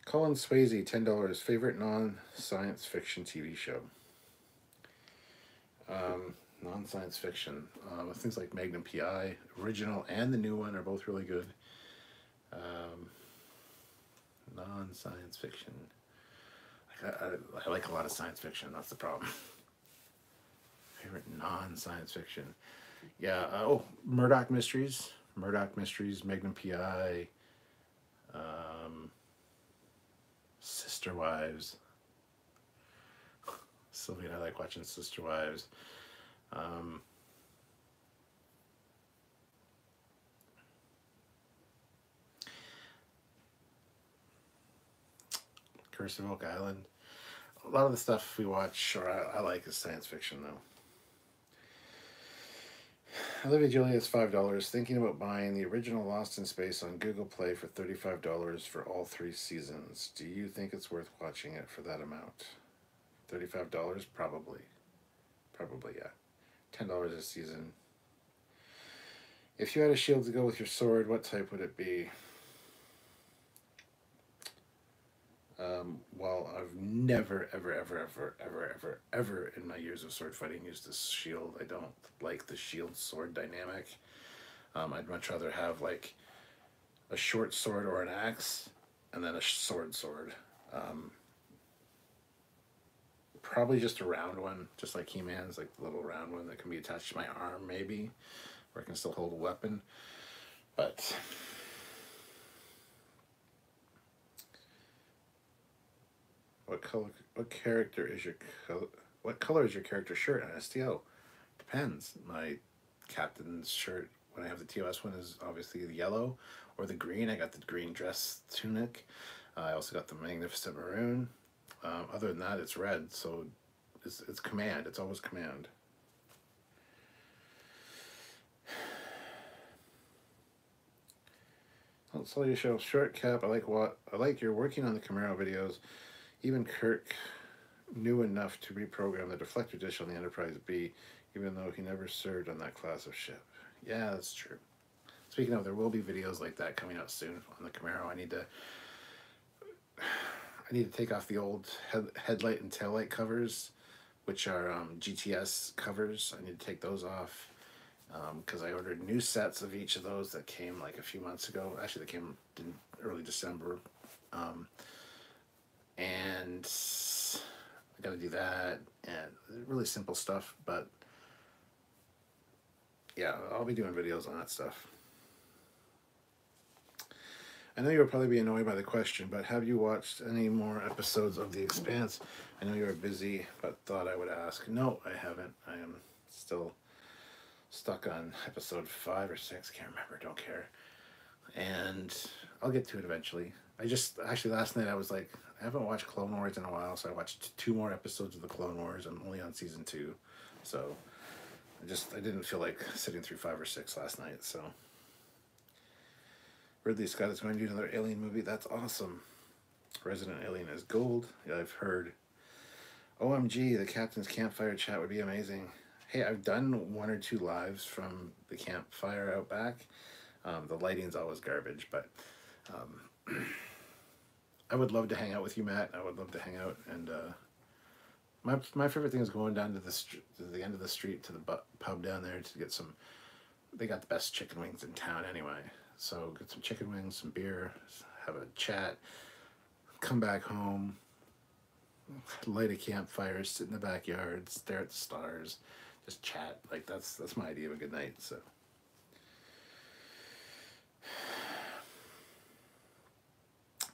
Colin Swayze, $10. Favorite non-science fiction TV show? Non-science fiction. Things like Magnum P.I., original and the new one are both really good. Non-science fiction. I like a lot of science fiction. That's the problem. Favorite non-science fiction. Yeah. Murdoch Mysteries. Murdoch Mysteries. Magnum P.I. Sister Wives. Sylvia and I like watching Sister Wives. Curse of Oak Island. A lot of the stuff we watch, or I like, is science fiction, though. Olivia Julia's $5. Thinking about buying the original Lost in Space on Google Play for $35 for all 3 seasons. Do you think it's worth watching it for that amount? $35? Probably. Probably, yeah. $10 a season. If you had a shield to go with your sword, what type would it be? Well, I've never, ever in my years of sword fighting used a shield. I don't like the shield sword dynamic. I'd much rather have like a short sword or an axe and then a sword. Probably just a round one, just like He-Man's, like the little round one that can be attached to my arm, maybe, where I can still hold a weapon. But what character is your what color is your character's shirt on STO? Depends. My captain's shirt, when I have the TOS one, is obviously the yellow or the green. I got the green dress tunic. I also got the magnificent maroon. Other than that, it's red. So it's command. It's always command. Don't sell your show short cap. I like you're working on the Camaro videos. Even Kirk knew enough to reprogram the deflector dish on the Enterprise B, even though he never served on that class of ship. Yeah, that's true. Speaking of, there will be videos like that coming out soon on the Camaro. I need to take off the old headlight and taillight covers, which are GTS covers. I need to take those off because I ordered new sets of each of those that came like a few months ago. Actually, they came in early December. And I got to do that, and really simple stuff, but yeah, I'll be doing videos on that stuff. I know you'll probably be annoyed by the question, but have you watched any more episodes of The Expanse? I know you're busy, but thought I would ask. No, I haven't. I am still stuck on episode 5 or 6, can't remember, don't care. And I'll get to it eventually. Actually last night I was like, I haven't watched Clone Wars in a while, so I watched 2 more episodes of the Clone Wars. I'm only on season 2, so I didn't feel like sitting through 5 or 6 last night, so. Ridley Scott is going to do another Alien movie. That's awesome. Resident Alien is gold. Yeah, I've heard. OMG, the captain's campfire chat would be amazing. Hey, I've done 1 or 2 lives from the campfire out back. The lighting's always garbage, but I would love to hang out with you, Matt. I would love to hang out, and my favorite thing is going down to the end of the street to the pub down there to get some. They got the best chicken wings in town anyway. So get some chicken wings, some beer, have a chat, come back home, light a campfire, sit in the backyard, stare at the stars, just chat. Like that's my idea of a good night. So.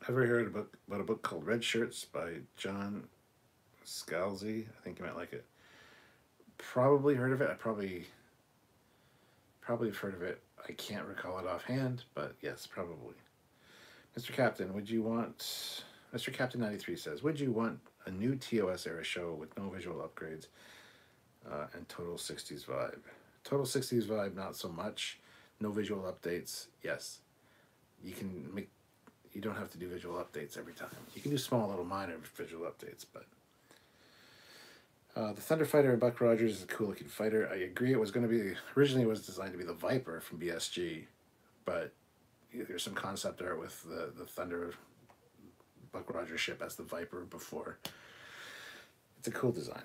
Ever heard about a book called Red Shirts by John Scalzi? I think you might like it. Probably heard of it. I probably have heard of it. I can't recall it offhand, but yes, probably. Mr. Captain, would you want... Mr. Captain 93 says, would you want a new TOS era show with no visual upgrades and total 60s vibe? Total 60s vibe, not so much. No visual updates, yes. You don't have to do visual updates every time. You can do small little minor visual updates, but... the Thunder Fighter in Buck Rogers is a cool looking fighter. I agree it was going to be... Originally it was designed to be the Viper from BSG, but there's some concept art with the Thunder Buck Rogers ship as the Viper before. It's a cool design.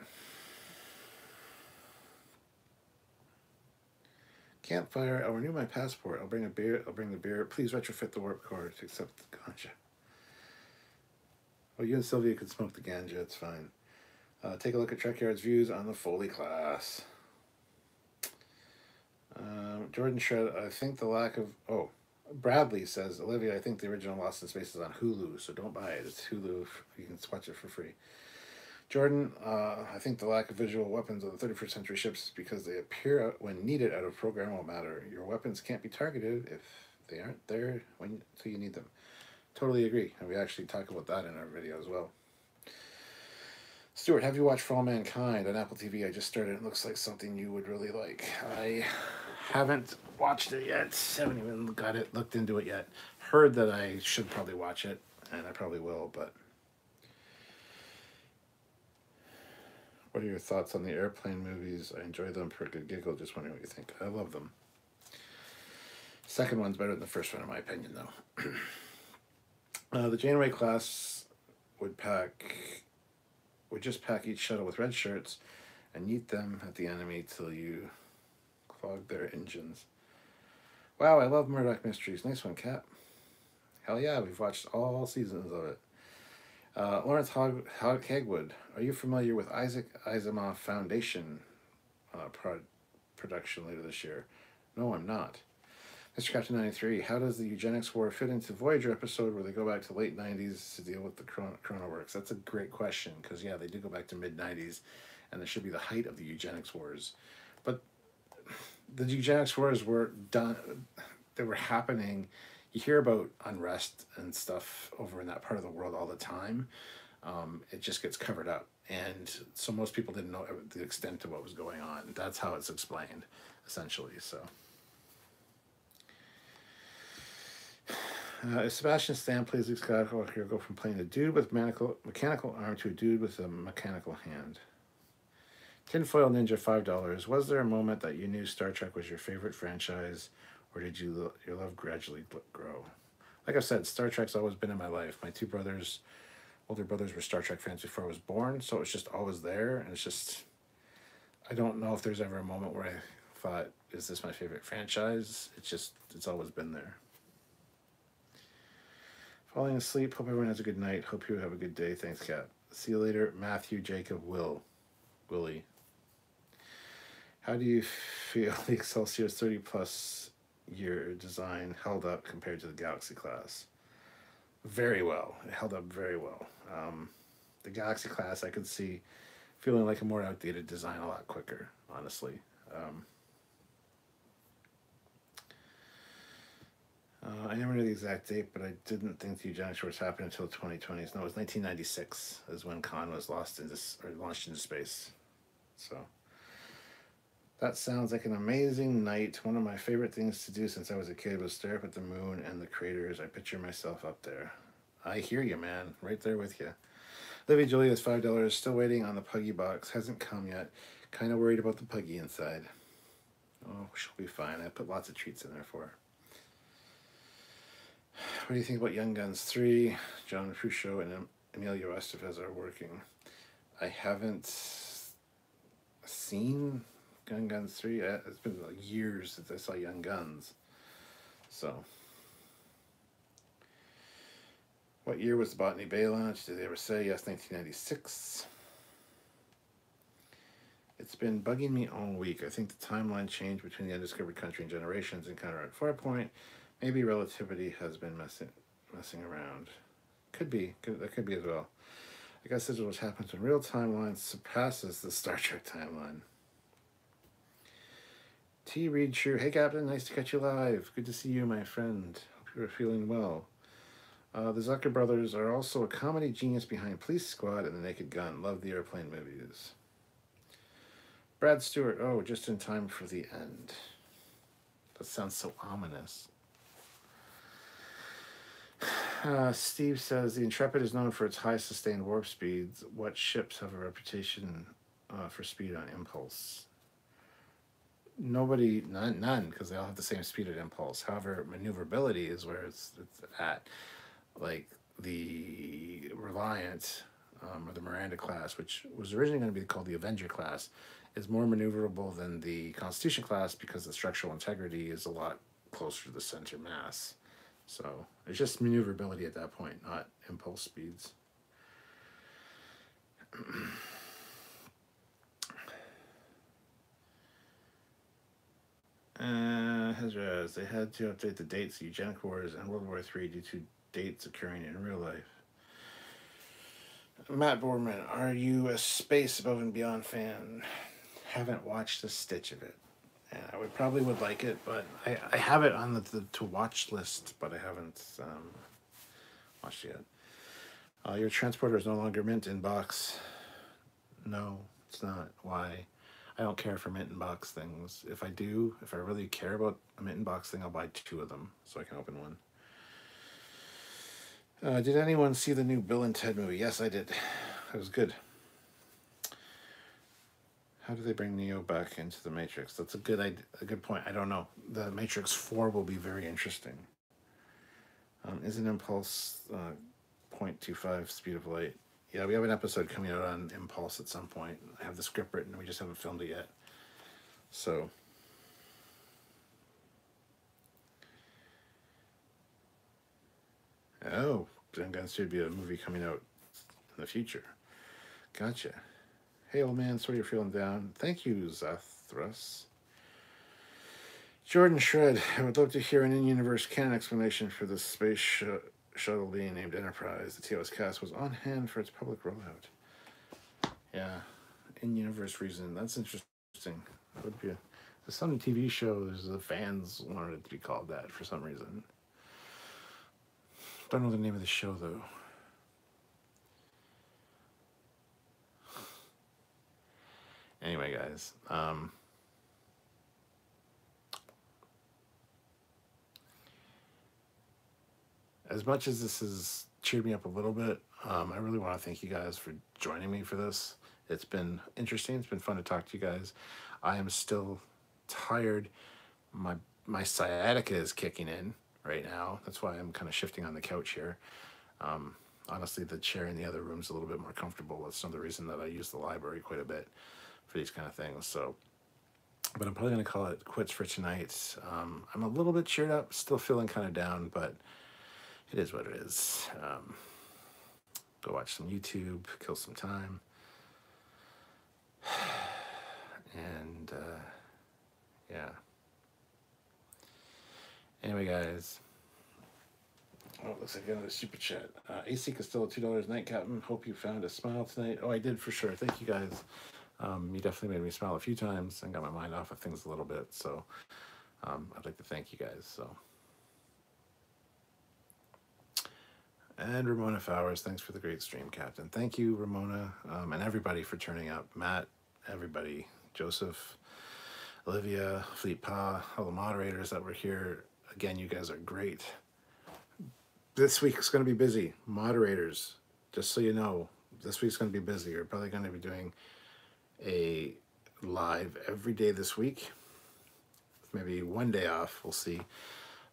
Campfire, I'll renew my passport. I'll bring a beer. I'll bring the beer. Please retrofit the warp core to accept the ganja. Well, you and Sylvia could smoke the ganja. It's fine. Take a look at Trekyards' views on the Foley class. Jordan Shred, I think the lack of... Oh, Bradley says, Olivia, I think the original Lost in Space is on Hulu, so don't buy it. It's Hulu. You can watch it for free. Jordan, I think the lack of visual weapons on the 31st century ships is because they appear out when needed out of programmable matter. Your weapons can't be targeted if they aren't there until you need them. Totally agree. And we actually talk about that in our video as well. Stuart, have you watched For All Mankind on Apple TV? I just started. It looks like something you would really like. I haven't watched it yet. Haven't even looked into it yet. Heard that I should probably watch it, and I probably will, but... What are your thoughts on the airplane movies? I enjoy them for a good giggle. Just wondering what you think. I love them. Second one's better than the first one, in my opinion, though. The Janeway class would just pack each shuttle with red shirts and yeet them at the enemy till you clog their engines. Wow, I love Murdoch Mysteries. Nice one, Kat. Hell yeah, we've watched all seasons of it. Lawrence Hagwood, are you familiar with Isaac Asimov Foundation production later this year? No, I'm not. Mr. Captain 93, how does the Eugenics War fit into Voyager episode where they go back to late 90s to deal with the Chrono Works? That's a great question, because, yeah, they do go back to mid-90s, and there should be the height of the Eugenics Wars. But the Eugenics Wars were done, they were happening. You hear about unrest and stuff over in that part of the world all the time. It just gets covered up. And so most people didn't know the extent of what was going on. That's how it's explained, essentially. So, if Sebastian Stan plays Luke Skywalker, he'll go from playing a dude with mechanical arm to a dude with a mechanical hand. Tinfoil Ninja, $5. Was there a moment that you knew Star Trek was your favorite franchise, or did your love gradually grow? Like I said, Star Trek's always been in my life. My two older brothers were Star Trek fans before I was born, so it's just always there. And it's just, I don't know if there's ever a moment where I thought, is this my favorite franchise? It's always been there. Falling asleep. Hope everyone has a good night. Hope you have a good day. Thanks, Kat. See you later. Matthew, Jacob, Willie. How do you feel the Excelsior's 30-plus year design held up compared to the Galaxy class? Very well. It held up very well. The Galaxy class, I could see feeling like a more outdated design a lot quicker, honestly. I never knew the exact date, but I didn't think the Eugenics Wars happened until the 2020s. No, it was 1996 is when Khan was launched into space. So that sounds like an amazing night. One of my favorite things to do since I was a kid was stare up at the moon and the craters. I picture myself up there. I hear you, man. Right there with you. Livy Julia's $5. Still waiting on the Puggy box. Hasn't come yet. Kind of worried about the Puggy inside. Oh, she'll be fine. I put lots of treats in there for her. What do you think about Young Guns 3? John Crusoe and Emilio Estevez are working. I haven't seen Young Guns 3. It's been like years since I saw Young Guns. So, what year was the Botany Bay launch? Did they ever say? Yes, 1996. It's been bugging me all week. I think the timeline change between the undiscovered country and generations and counter at Farpoint. Maybe relativity has been messing around. Could be. That could be as well. I guess this is what happens when real timeline surpasses the Star Trek timeline. T. Reed Shrew. Hey, Captain. Nice to catch you live. Good to see you, my friend. Hope you're feeling well. The Zucker brothers are also a comedy genius behind Police Squad and The Naked Gun. Love the airplane movies. Brad Stewart. Oh, just in time for the end. That sounds so ominous. Steve says the Intrepid is known for its high sustained warp speeds. What ships have a reputation for speed on impulse? None, because they all have the same speed at impulse. However, maneuverability is where it's at. Like the Reliant or the Miranda class, which was originally going to be called the Avenger class, is more maneuverable than the Constitution class because the structural integrity is a lot closer to the center mass. So it's just maneuverability at that point, not impulse speeds. Hezraz, they had to update the dates of Eugenic Wars and World War III due to dates occurring in real life. Matt Borman, are you a Space Above and Beyond fan? Haven't watched a stitch of it. And I probably would like it, but I have it on the to watch list, but I haven't watched it yet. Your transporter is no longer mint in box. No, it's not. Why? I don't care for mint in box things. If I really care about a mint in box thing, I'll buy 2 of them so I can open one. Did anyone see the new Bill and Ted movie? Yes, I did. It was good. How do they bring Neo back into the Matrix? That's a good point. I don't know. The Matrix 4 will be very interesting. Is an impulse 0.25 speed of light? Yeah, we have an episode coming out on impulse at some point. I have the script written. We just haven't filmed it yet. So. Oh, Young Guns should be a movie coming out in the future. Gotcha. Hey, old man, sorry you're feeling down. Thank you, Zathras. Jordan Shred, I would love to hear an in-universe canon explanation for the space shuttle being named Enterprise. The TOS cast was on hand for its public rollout. Yeah, in-universe reason. That's interesting. That would be there's some TV shows the fans wanted it to be called that for some reason. Don't know the name of the show, though. Anyway, guys, as much as this has cheered me up a little bit, I really want to thank you guys for joining me for this. It's been interesting. It's been fun to talk to you guys. I am still tired. My sciatica is kicking in right now. That's why I'm kind of shifting on the couch here. Honestly, the chair in the other room is a little bit more comfortable. That's another reason that I use the library quite a bit for these kind of things. So, but I'm probably going to call it quits for tonight. I'm a little bit cheered up, still feeling kind of down, but it is what it is. Go watch some YouTube, kill some time. And, yeah. Anyway, guys. Oh, looks like another super chat. AC Costello, $2 night, Captain. Hope you found a smile tonight. Oh, I did for sure. Thank you, guys. You definitely made me smile a few times and got my mind off of things a little bit. So I'd like to thank you guys. So. And Ramona Fowers, thanks for the great stream, Captain. Thank you, Ramona, and everybody for turning up. Matt, everybody, Joseph, Olivia, Fleet Pa, all the moderators that were here. Again, you guys are great. This week's going to be busy. Moderators, just so you know, this week's going to be busy. We're probably going to be doing a live every day this week. Maybe one day off, we'll see.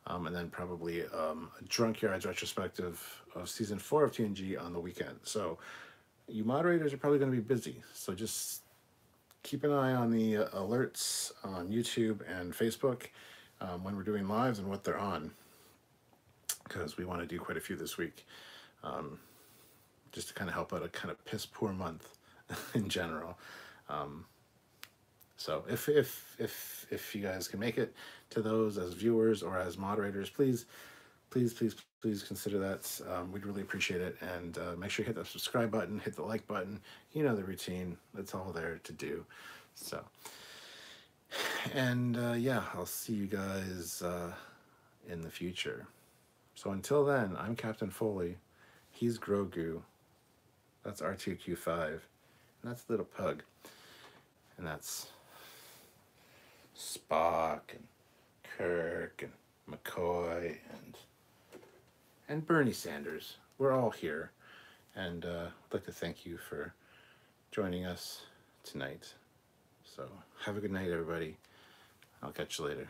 And then probably a Drunkyards retrospective of season 4 of TNG on the weekend. So you moderators are probably going to be busy. So just keep an eye on the alerts on YouTube and Facebook when we're doing lives and what they're on, because we want to do quite a few this week, just to kind of help out a kind of piss poor month in general. So if you guys can make it to those as viewers or as moderators, please consider that. We'd really appreciate it. And make sure you hit that subscribe button, hit the like button. You know the routine. It's all there to do. So, and yeah, I'll see you guys in the future. So until then, I'm Captain Foley. He's Grogu. That's R2Q5. And that's Little Pug. And that's Spock and Kirk and McCoy and Bernie Sanders. We're all here. And I'd like to thank you for joining us tonight. So have a good night, everybody. I'll catch you later.